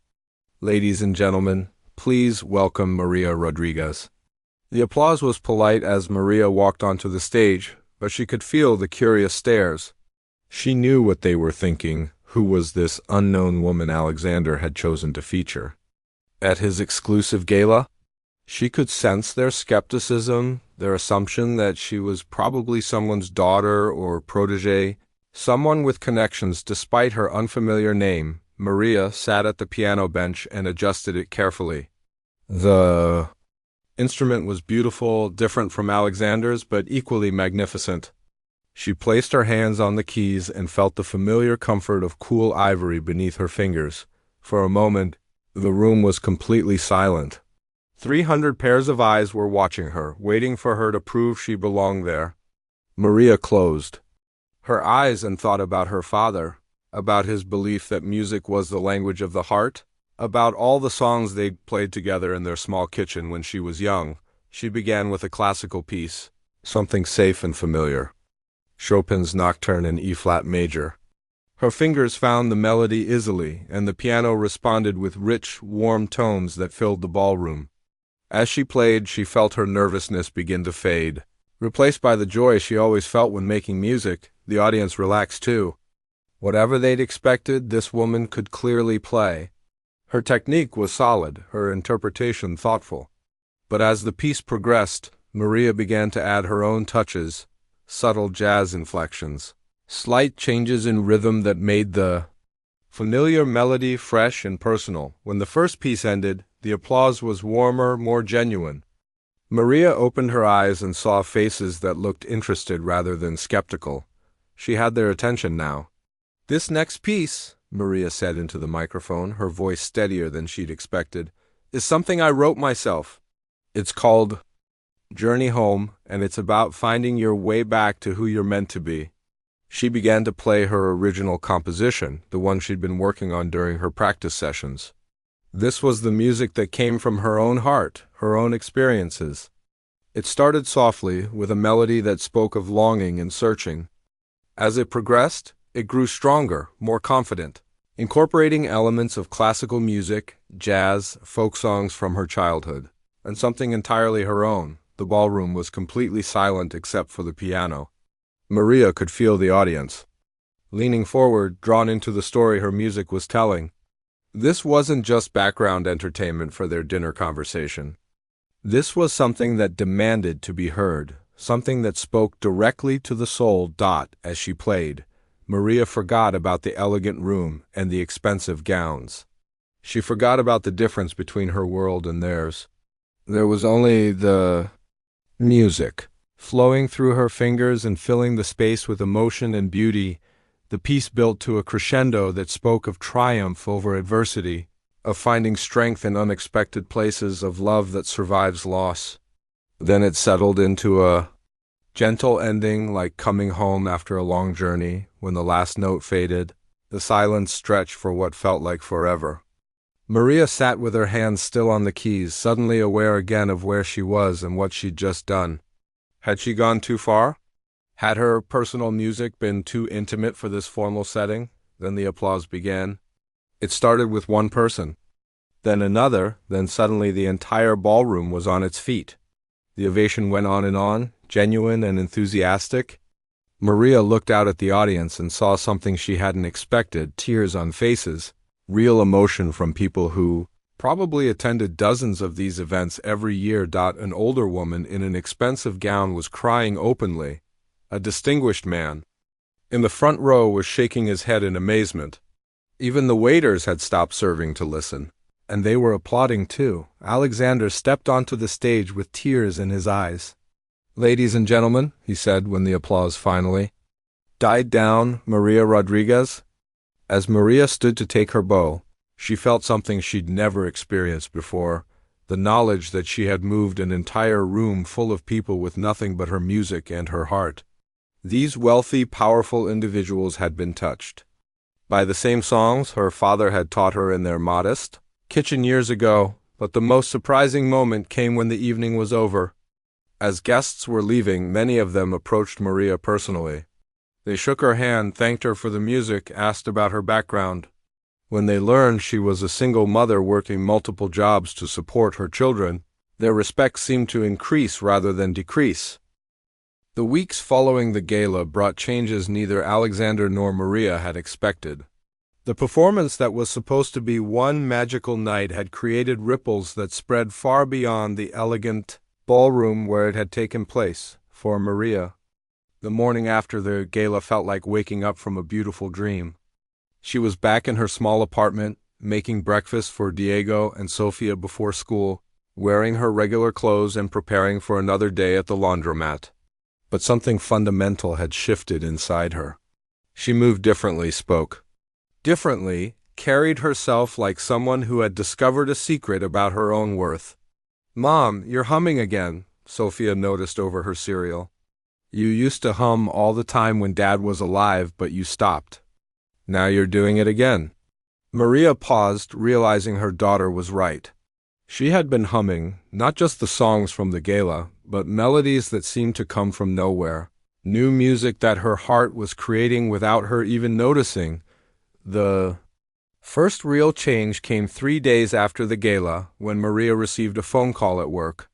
Ladies and gentlemen, please welcome Maria Rodriguez." The applause was polite as Maria walked onto the stage, but she could feel the curious stares. She knew what they were thinking. Who was this unknown woman Alexander had chosen to feature at his exclusive gala? She could sense their skepticism, their assumption that she was probably someone's daughter or protege, someone with connections despite her unfamiliar name. Maria sat at the piano bench and adjusted it carefully. The instrument was beautiful, different from Alexander's, but equally magnificent. She placed her hands on the keys and felt the familiar comfort of cool ivory beneath her fingers. For a moment, the room was completely silent. 300 pairs of eyes were watching her, waiting for her to prove she belonged there. Maria closed her eyes and thought about her father, about his belief that music was the language of the heart, about all the songs they'd played together in their small kitchen when she was young. She began with a classical piece, something safe and familiar. Chopin's Nocturne in E-flat major. Her fingers found the melody easily, and the piano responded with rich, warm tones that filled the ballroom. As she played, she felt her nervousness begin to fade. Replaced by the joy she always felt when making music, the audience relaxed too. Whatever they'd expected, this woman could clearly play. Her technique was solid, her interpretation thoughtful. But as the piece progressed, Maria began to add her own touches, subtle jazz inflections, slight changes in rhythm that made the familiar melody fresh and personal. When the first piece ended, the applause was warmer, more genuine. Maria opened her eyes and saw faces that looked interested rather than skeptical. She had their attention now. "This next piece," Maria said into the microphone, her voice steadier than she'd expected, "is something I wrote myself. It's called Journey Home, and it's about finding your way back to who you're meant to be." She began to play her original composition, the one she'd been working on during her practice sessions. This was the music that came from her own heart, her own experiences. It started softly, with a melody that spoke of longing and searching. As it progressed, it grew stronger, more confident, incorporating elements of classical music, jazz, folk songs from her childhood, and something entirely her own. The ballroom was completely silent except for the piano. Maria could feel the audience, leaning forward, drawn into the story her music was telling. This wasn't just background entertainment for their dinner conversation. This was something that demanded to be heard, something that spoke directly to the soul. As she played, Maria forgot about the elegant room and the expensive gowns. She forgot about the difference between her world and theirs. There was only the music, flowing through her fingers and filling the space with emotion and beauty. The piece built to a crescendo that spoke of triumph over adversity, of finding strength in unexpected places, of love that survives loss. Then it settled into a gentle ending, like coming home after a long journey. When the last note faded, the silence stretched for what felt like forever. Maria sat with her hands still on the keys, suddenly aware again of where she was and what she'd just done. Had she gone too far? Had her personal music been too intimate for this formal setting? Then the applause began. It started with one person, then another, then suddenly the entire ballroom was on its feet. The ovation went on, genuine and enthusiastic. Maria looked out at the audience and saw something she hadn't expected, tears on faces, real emotion from people who probably attended dozens of these events every year. An older woman in an expensive gown was crying openly. A distinguished man in the front row was shaking his head in amazement. Even the waiters had stopped serving to listen, and they were applauding too. Alexander stepped onto the stage with tears in his eyes. "Ladies and gentlemen," he said when the applause finally died down, "Maria Rodriguez." As Maria stood to take her bow, she felt something she'd never experienced before, the knowledge that she had moved an entire room full of people with nothing but her music and her heart. These wealthy, powerful individuals had been touched by the same songs her father had taught her in their modest kitchen years ago. But the most surprising moment came when the evening was over. As guests were leaving, many of them approached Maria personally. They shook her hand, thanked her for the music, asked about her background. When they learned she was a single mother working multiple jobs to support her children, their respect seemed to increase rather than decrease. The weeks following the gala brought changes neither Alexander nor Maria had expected. The performance that was supposed to be one magical night had created ripples that spread far beyond the elegant ballroom where it had taken place. For Maria, the morning after the gala felt like waking up from a beautiful dream. She was back in her small apartment, making breakfast for Diego and Sofia before school, wearing her regular clothes and preparing for another day at the laundromat. but something fundamental had shifted inside her. She moved differently, spoke differently, carried herself like someone who had discovered a secret about her own worth. "Mom, you're humming again," Sophia noticed over her cereal. "You used to hum all the time when Dad was alive, but you stopped. Now you're doing it again." Maria paused, realizing her daughter was right. She had been humming, not just the songs from the gala, but melodies that seemed to come from nowhere. New music that her heart was creating without her even noticing. The first real change came 3 days after the gala, when Maria received a phone call at work.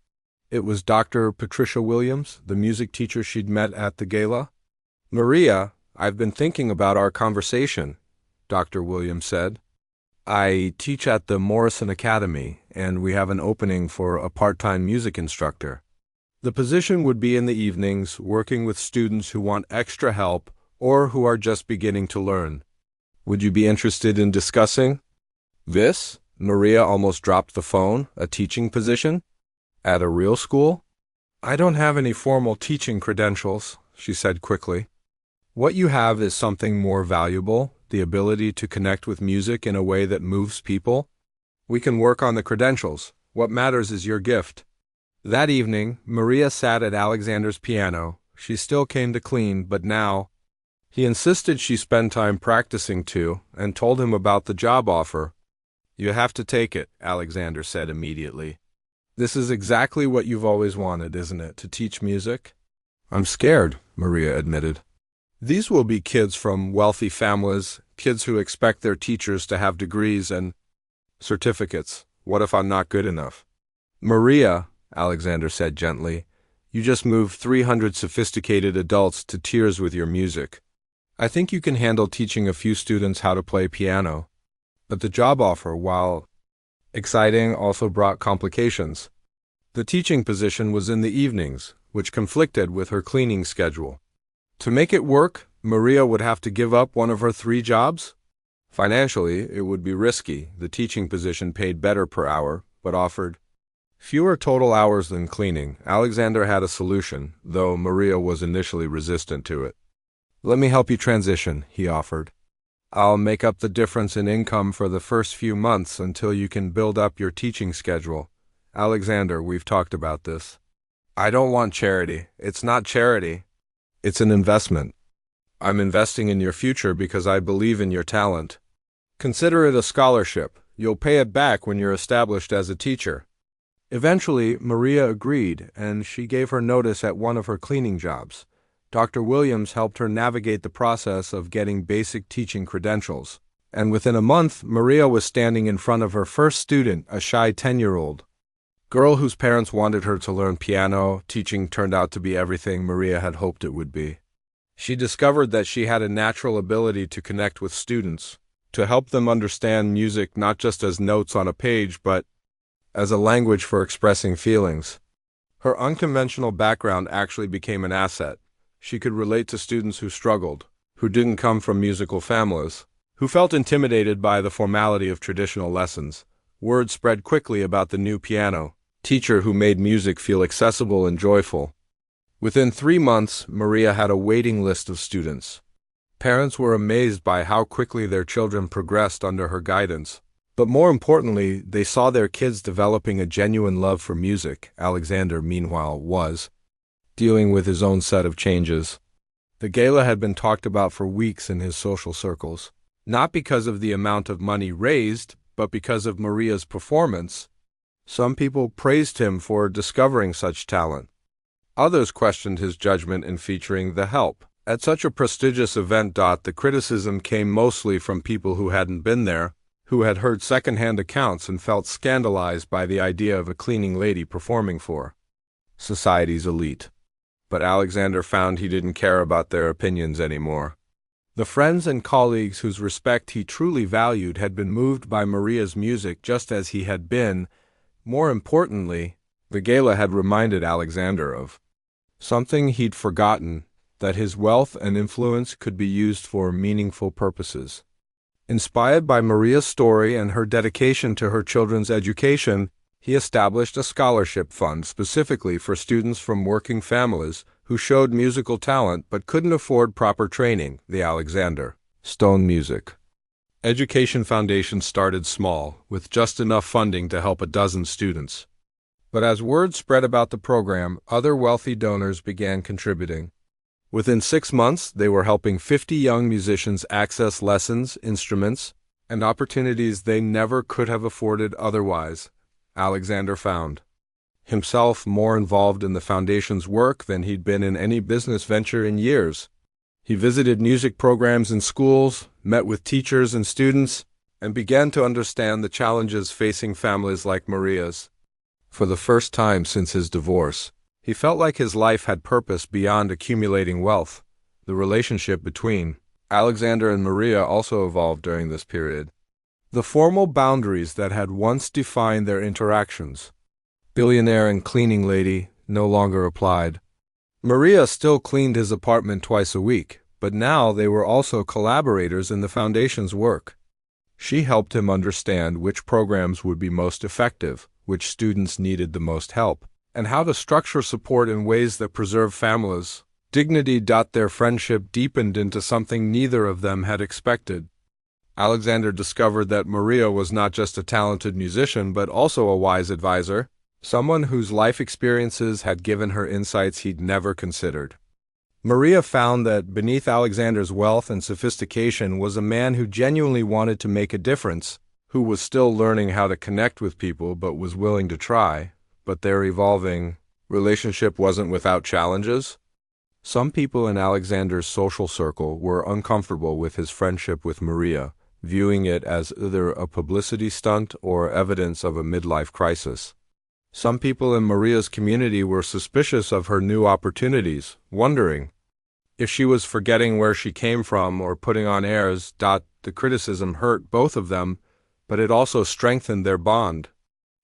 It was Dr. Patricia Williams, the music teacher she'd met at the gala. "Maria, I've been thinking about our conversation," Dr. Williams said. "I teach at the Morrison Academy, and we have an opening for a part-time music instructor. The position would be in the evenings, working with students who want extra help or who are just beginning to learn. Would you be interested in discussing this?" Maria almost dropped the phone. "A teaching position? At a real school?" "I don't have any formal teaching credentials," she said quickly. "What you have is something more valuable, the ability to connect with music in a way that moves people. We can work on the credentials. What matters is your gift." That evening, Maria sat at Alexander's piano. She still came to clean, but now he insisted she spend time practicing too, and told him about the job offer. "You have to take it," Alexander said immediately. "This is exactly what you've always wanted, isn't it, to teach music?" "I'm scared," Maria admitted. "These will be kids from wealthy families, kids who expect their teachers to have degrees and certificates. What if I'm not good enough?" "Maria," Alexander said gently, "you just moved 300 sophisticated adults to tears with your music. I think you can handle teaching a few students how to play piano." But the job offer, while exciting, also brought complications. The teaching position was in the evenings, which conflicted with her cleaning schedule. To make it work, Maria would have to give up one of her 3 jobs? Financially, it would be risky. The teaching position paid better per hour, but offered fewer total hours than cleaning. Alexander had a solution, though Maria was initially resistant to it. "Let me help you transition," he offered. "I'll make up the difference in income for the first few months until you can build up your teaching schedule. Alexander, we've talked about this. I don't want charity. It's not charity. It's an investment. I'm investing in your future because I believe in your talent. Consider it a scholarship. You'll pay it back when you're established as a teacher." Eventually, Maria agreed, and she gave her notice at one of her cleaning jobs. Dr. Williams helped her navigate the process of getting basic teaching credentials. And within a month, Maria was standing in front of her first student, a shy 10-year-old girl whose parents wanted her to learn piano. Teaching turned out to be everything Maria had hoped it would be. She discovered that she had a natural ability to connect with students, to help them understand music not just as notes on a page, but as a language for expressing feelings. Her unconventional background actually became an asset. She could relate to students who struggled, who didn't come from musical families, who felt intimidated by the formality of traditional lessons. Word spread quickly about the new piano teacher who made music feel accessible and joyful. Within 3 months, Maria had a waiting list of students. Parents were amazed by how quickly their children progressed under her guidance. But more importantly, they saw their kids developing a genuine love for music. Alexander, meanwhile, was dealing with his own set of changes. The gala had been talked about for weeks in his social circles, not because of the amount of money raised, but because of Maria's performance. Some people praised him for discovering such talent. Others questioned his judgment in featuring The Help. At such a prestigious event, the criticism came mostly from people who hadn't been there, who had heard second-hand accounts and felt scandalized by the idea of a cleaning lady performing for society's elite. But Alexander found he didn't care about their opinions anymore. The friends and colleagues whose respect he truly valued had been moved by Maria's music just as he had been. More importantly, the gala had reminded Alexander of something he'd forgotten, that his wealth and influence could be used for meaningful purposes. Inspired by Maria's story and her dedication to her children's education, he established a scholarship fund specifically for students from working families who showed musical talent but couldn't afford proper training, the Alexander Stone Music Education Foundation started small, with just enough funding to help a dozen students. But as word spread about the program, other wealthy donors began contributing. Within 6 months, they were helping 50 young musicians access lessons, instruments, and opportunities they never could have afforded otherwise. Alexander found himself more involved in the foundation's work than he'd been in any business venture in years. He visited music programs in schools, met with teachers and students, and began to understand the challenges facing families like Maria's. For the first time since his divorce, he felt like his life had purpose beyond accumulating wealth. The relationship between Alexander and Maria also evolved during this period. The formal boundaries that had once defined their interactions, billionaire and cleaning lady, no longer applied. Maria still cleaned his apartment twice a week, but now they were also collaborators in the foundation's work. She helped him understand which programs would be most effective, which students needed the most help, and how to structure support in ways that preserve families' dignity. Their friendship deepened into something neither of them had expected. Alexander discovered that Maria was not just a talented musician but also a wise advisor, someone whose life experiences had given her insights he'd never considered. Maria found that beneath Alexander's wealth and sophistication was a man who genuinely wanted to make a difference, who was still learning how to connect with people but was willing to try. But their evolving relationship wasn't without challenges. Some people in Alexander's social circle were uncomfortable with his friendship with Maria, viewing it as either a publicity stunt or evidence of a midlife crisis. Some people in Maria's community were suspicious of her new opportunities, wondering if she was forgetting where she came from or putting on airs. The criticism hurt both of them, but it also strengthened their bond.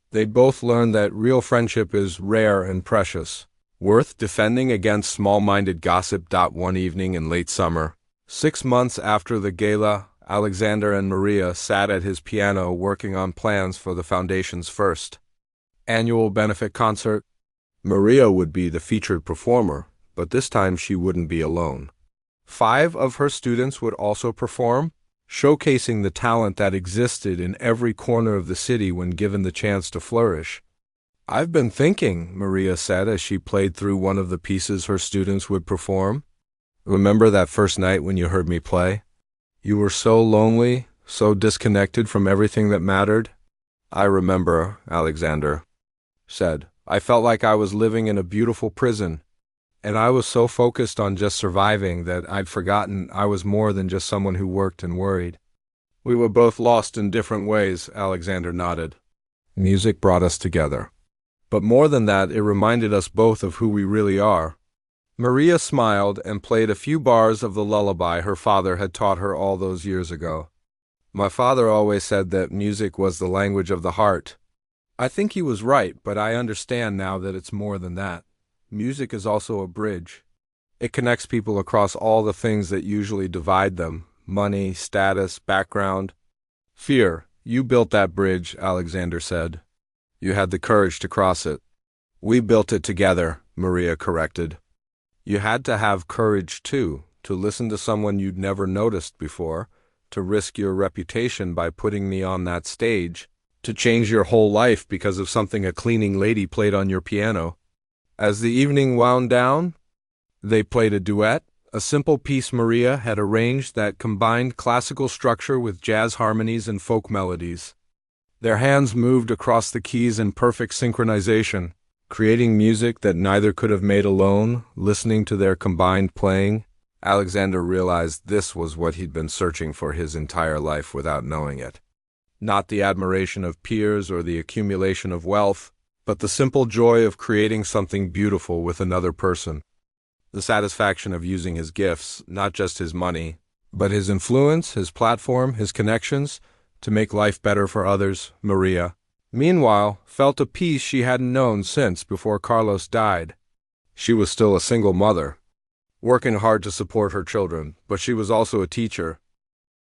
They'd both learned that real friendship is rare and precious, worth defending against small-minded gossip. One evening in late summer, 6 months after the gala, Alexander and Maria sat at his piano working on plans for the foundation's first annual benefit concert. Maria would be the featured performer, but this time she wouldn't be alone. 5 of her students would also perform, showcasing the talent that existed in every corner of the city when given the chance to flourish. "I've been thinking," Maria said as she played through one of the pieces her students would perform. "Remember that first night when you heard me play? You were so lonely, so disconnected from everything that mattered." "I remember," Alexander said. "I felt like I was living in a beautiful prison, and I was so focused on just surviving that I'd forgotten I was more than just someone who worked and worried." "We were both lost in different ways," Alexander nodded. "Music brought us together. But more than that, it reminded us both of who we really are." Maria smiled and played a few bars of the lullaby her father had taught her all those years ago. "My father always said that music was the language of the heart. I think he was right, but I understand now that it's more than that. Music is also a bridge. It connects people across all the things that usually divide them: money, status, background, fear. You built that bridge," Alexander said. "You had the courage to cross it." "We built it together," Maria corrected. "You had to have courage, too, to listen to someone you'd never noticed before, to risk your reputation by putting me on that stage, to change your whole life because of something a cleaning lady played on your piano." As the evening wound down, they played a duet, a simple piece Maria had arranged that combined classical structure with jazz harmonies and folk melodies. Their hands moved across the keys in perfect synchronization, creating music that neither could have made alone. Listening to their combined playing, Alexander realized this was what he'd been searching for his entire life without knowing it. Not the admiration of peers or the accumulation of wealth, but the simple joy of creating something beautiful with another person. The satisfaction of using his gifts, not just his money, but his influence, his platform, his connections, to make life better for others. Maria, meanwhile, felt a peace she hadn't known since before Carlos died. She was still a single mother, working hard to support her children, but she was also a teacher,